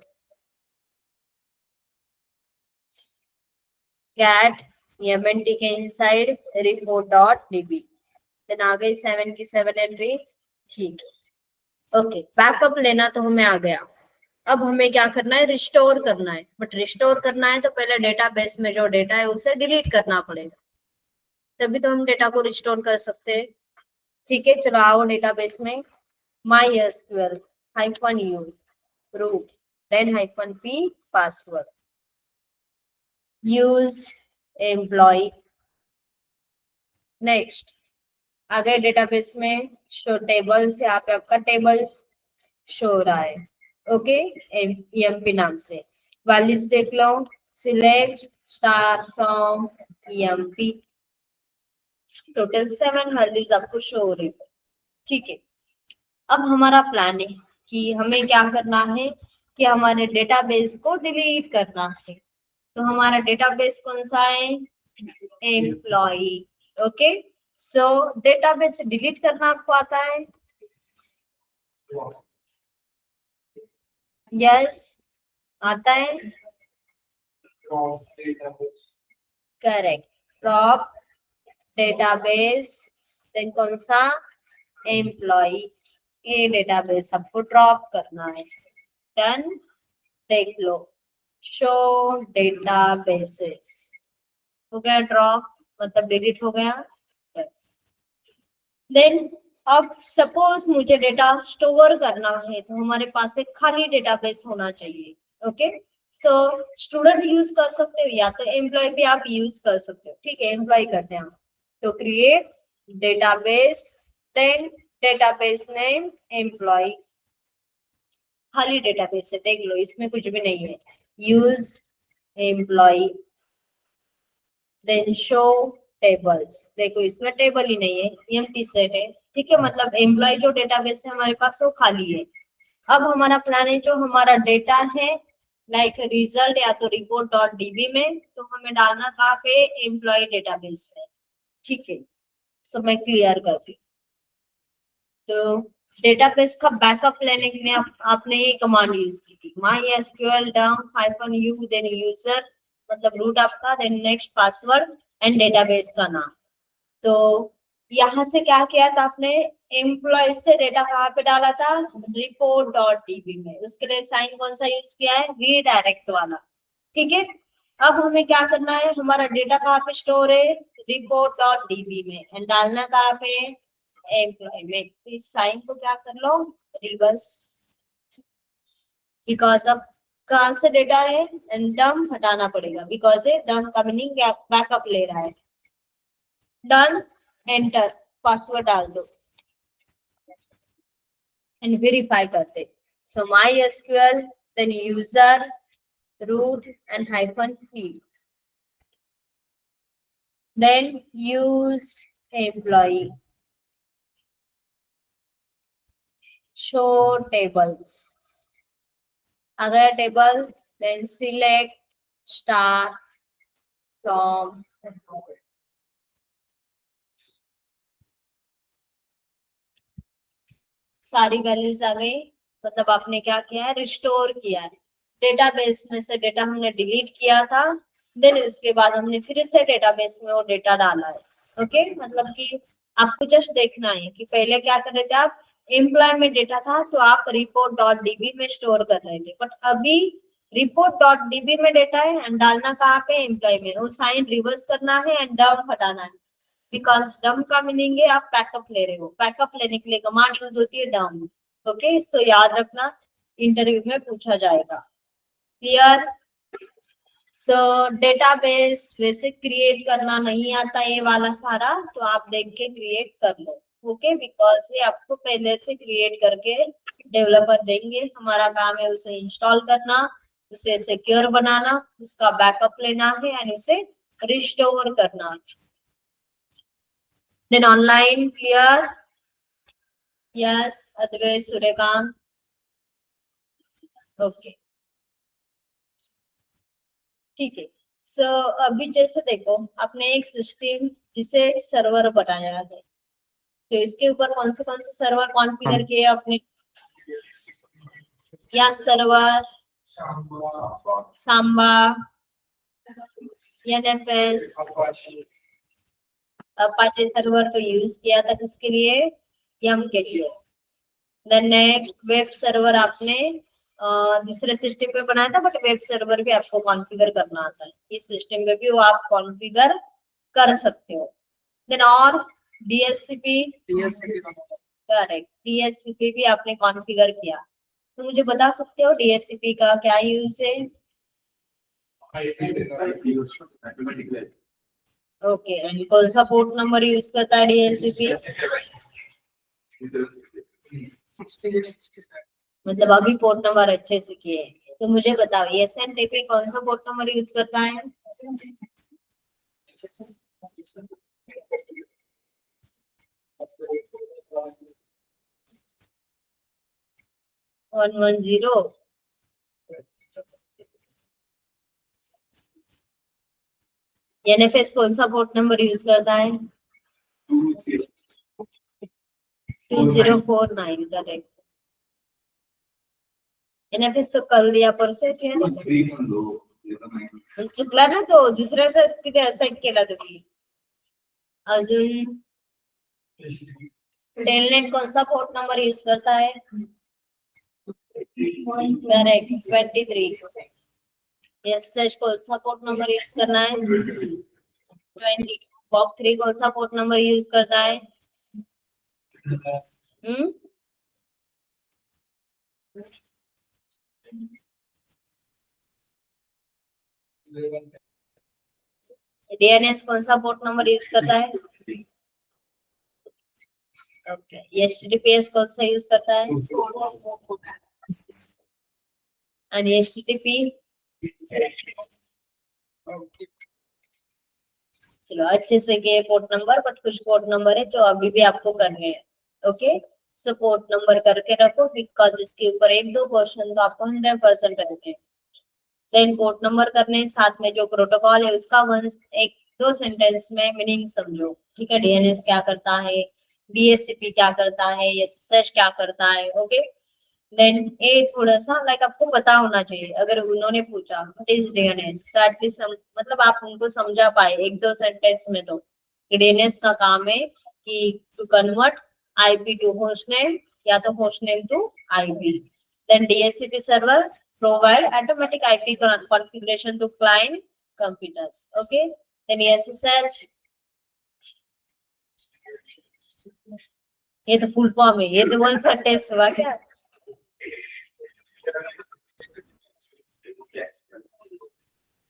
Speaker 1: cat MNT के inside report dot DB. Then आ गई 7 की 7 एंट्री. ठीक है, ओके, बैकअप लेना तो हमें आ गया. अब हमें क्या करना है? रिस्टोर करना है. बट रिस्टोर करना है तो पहले डेटाबेस में जो डेटा है उसे डिलीट करना पड़ेगा, तभी तो हम डेटा को रिस्टोर कर सकते हैं. ठीक है, चलो आओ डेटाबेस में. MySQL -u root then -p password. use employee. Next आ गए डेटाबेस में. शो टेबल से यहाँ पे आपका टेबल शो हो रहा है. ओके, EMP नाम से. वैल्यूज देख लो. Select star from EMP. Total 7 values आपको शो हो रही है. ठीक है, अब हमारा प्लान है कि हमें क्या करना है कि हमारे डेटाबेस को डिलीट करना है. तो हमारा डेटाबेस कौन सा है? एम्प्लॉई. ओके, सो डेटाबेस डिलीट करना आपको आता है? यस, आता है. Correct, drop database. देन कौन सा? एम्प्लॉई. ये डेटाबेस आपको ड्रॉप करना है. डन. देख लो, शो डेटाबेसेस हो गया ड्रॉप, मतलब डिलीट हो गया. देन अब सपोज मुझे डेटा स्टोर करना है तो हमारे पास एक खाली डेटाबेस होना चाहिए. ओके, सो स्टूडेंट यूज कर सकते हो या तो एम्प्लॉय भी आप यूज कर सकते हो. ठीक है, एम्प्लॉय करते हैं हम. तो create database, then database name employee. खाली डेटाबेस है, देख लो इसमें कुछ भी नहीं है. Use employee, then show tables. देखो इसमें टेबल ही नहीं है, एम्प्टी सेट है. ठीक है, मतलब एम्प्लॉय जो डेटाबेस है हमारे पास वो खाली है. अब हमारा प्लान है जो हमारा डेटा है लाइक रिजल्ट या तो रिपोर्ट डॉट डीबी में, तो हमें डालना कहाँ पे, एम्प्लॉय डेटाबेस में, ठीक है। सो मैं क्लियर करती हूँ। तो डेटाबेस का बैकअप लेने के लिए आपने ये कमांड यूज की थी, MySQL dump-u देन यूजर, मतलब रूट आपका, then next password and database का नाम। तो यहाँ से क्या किया था आपने, एम्प्लॉय से डेटा कहाँ पे डाला था, रिपोर्ट डॉट डीबी में। उसके लिए साइन कौन सा यूज किया है, रीडायरेक्ट वाला, ठीक है। अब हमें क्या करना है, हमारा डेटा कहाँ पे स्टोर है, रिपोर्ट डॉट डीबी में, एंड डालना कहाँ पे, एम्प्लॉय में। इस साइन को क्या कर लो, रिवर्स, बिकॉज अब कहाँ से डेटा है, एंड डम हटाना पड़ेगा, बिकॉज ये डम का मीनिंग बैकअप ले रहा है। डन, एंटर, पासवर्ड डाल दो एंड वेरीफाई करते। So MySQL then user root and -p, then use employee, show tables, अगर table then select star from, सारी वैल्यूज आ गई, मतलब आपने क्या किया है, रिस्टोर किया है। डेटाबेस में से डेटा हमने डिलीट किया था, देन उसके बाद हमने फिर से डेटाबेस में वो डेटा डाला है। ओके, मतलब कि आपको जस्ट देखना है कि पहले क्या कर रहे थे आप, एम्प्लॉय में डेटा था तो आप रिपोर्ट डॉट डीबी में स्टोर कर रहे थे, बट अभी रिपोर्ट डॉट डीबी में डेटा है एंड डालना कहाँ पे, एम्प्लॉय में। वो साइन रिवर्स करना है एंड डम हटाना है, बिकॉज डम का मीनिंग है आप बैकअप ले रहे हो। बैकअप लेने के लिए कमांड यूज होती है डम। ओके, सो याद रखना, इंटरव्यू में पूछा जाएगा। क्लियर। सो डेटाबेस वैसे क्रिएट करना नहीं आता ये वाला सारा, तो आप देख के क्रिएट कर लो। ओके, बिकॉज ये आपको पहले से क्रिएट करके डेवलपर देंगे, हमारा काम है उसे इंस्टॉल करना, उसे सिक्योर बनाना, उसका बैकअप लेना है एंड उसे रिस्टोर करना। Then online, clear? Yes, Advait, Suryakant. Okay. ठीक है। सो अभी जैसे देखो, आपने एक सिस्टम जिसे सर्वर बनाया है, तो इसके ऊपर कौन से सर्वर कॉन्फ़िगर किए आपने, या server, Samba, NFS, Apache server तो यूज किया था किसके लिए, यम के लिए। देन नेक्स्ट वेब सर्वर आपने दूसरे सिस्टम पे बनाया था, बट वेब सर्वर भी आपको कॉन्फ़िगर करना आता है, इस सिस्टम पे भी वो आप कॉन्फ़िगर कर सकते हो। देन और DHCP, करेक्ट, DHCP भी आपने कॉन्फ़िगर किया। तो मुझे बता सकते हो DHCP का क्या यूज है, ओके, एंड कौन सा पोर्ट नंबर यूज करता है DHCP, मतलब अभी पोर्ट नंबर अच्छे से किए। तो मुझे बताओ SMTP कौन सा पोर्ट नंबर यूज करता है, 110। NFS कौन सा पोर्ट नंबर यूज करता है, 2049, करेक्ट। NFS तो कल दिया, परसों केलं चुकला ना, तो दुसऱ्याचं किती असाइन केला तुम्ही। अजून टेलनेट कौन सा पोर्ट नंबर यूज करता है, करेक्ट, 23। SSH कौन सा पोर्ट नंबर यूज करना है, 20। POP3 कौन सा पोर्ट नंबर यूज करता है, DNS कौन सा पोर्ट नंबर यूज करता है, ओके। HTTPS कौन सा यूज करता है, एंड HTTP, चलो अच्छे से गए पोर्ट नंबर, बट कुछ पोर्ट नंबर है जो अभी भी आपको करने हैं। ओके, सो पोर्ट नंबर करके रखो, बिकॉज इसके ऊपर 1-2 क्वेश्चन तो आपको 100% रहते हैं। देन पोर्ट नंबर करने, साथ में जो प्रोटोकॉल है उसका एक दो सेंटेंस में मीनिंग समझो, ठीक है। डीएनएस क्या करता है, डीएचसीपी क्या करता है, एसएसएच क्या करता है, ओके। देन ये थोड़ा सा लाइक आपको पता होना चाहिए, अगर उन्होंने पूछा व्हाट इज डीएनएस तो एटलीस्ट मतलब आप उनको समझा पाए एक दो सेंटेंस में। तो डीएनएस का काम है कि to convert IP to host name या तो host name to IP. Then DHCP server provide automatic IP configuration to client computers, okay। then SSH, ये तो फुल फॉर्म है, ये तो वन सेंटेंस हुआ क्या।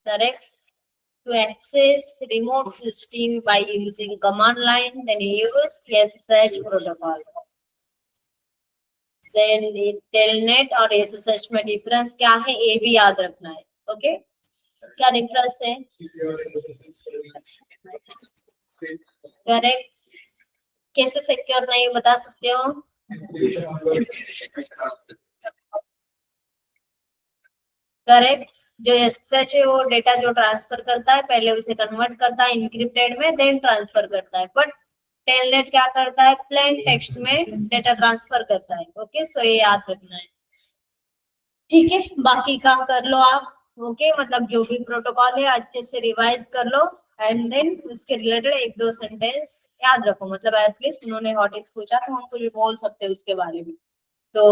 Speaker 1: Correct. to access remote system by using command line, then you use SSH protocol। then telnet और SSH में difference क्या है ये भी याद रखना है, ओके। क्या डिफरेंस है, करेक्ट। कैसे सिक्योर नहीं बता सकते हो, करेक्ट। जो एसएसएच है वो डेटा जो ट्रांसफर करता है पहले उसे कन्वर्ट करता है इंक्रिप्टेड में, देन ट्रांसफर करता है। बट टेलनेट क्या करता है, प्लेन टेक्स्ट में डेटा ट्रांसफर करता है, ओके। सो ये याद रखना है, ठीक है। बाकी काम कर लो आप, ओके। मतलब जो भी प्रोटोकॉल है अच्छे से रिवाइज कर लो एंड देन उसके रिलेटेड एक दो सेंटेंस याद रखो। मतलब एटलीस्ट उन्होंने हॉटिक्स पूछा तो हम कुछ बोल सकते हैं उसके बारे में। तो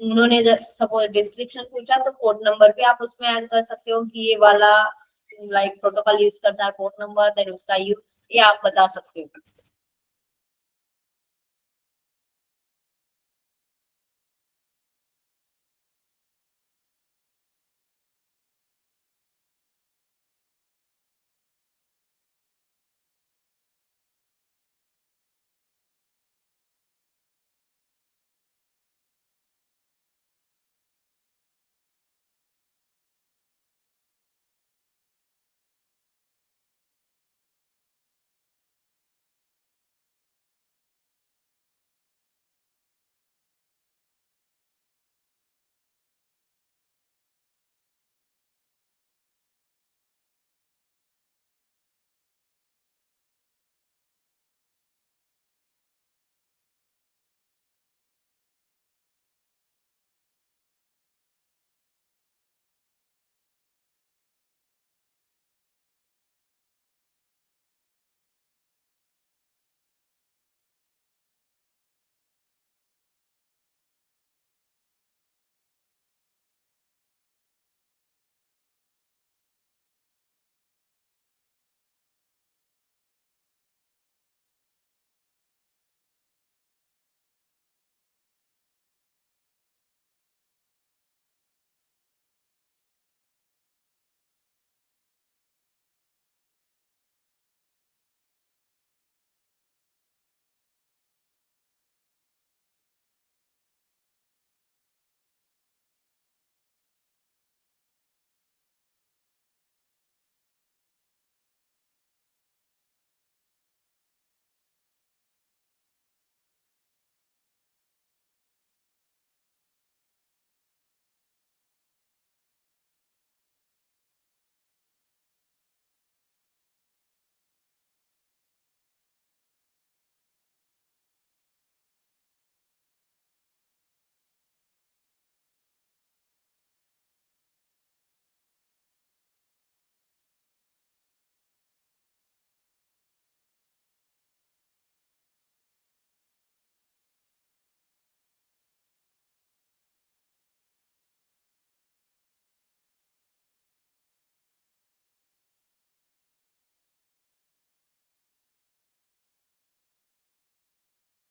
Speaker 1: उन्होंने सपोज डिस्क्रिप्शन पूछा तो पोर्ट नंबर भी आप उसमें ऐड कर सकते हो कि ये वाला लाइक प्रोटोकॉल यूज करता है पोर्ट नंबर, देन उसका यूज ये आप बता सकते हो।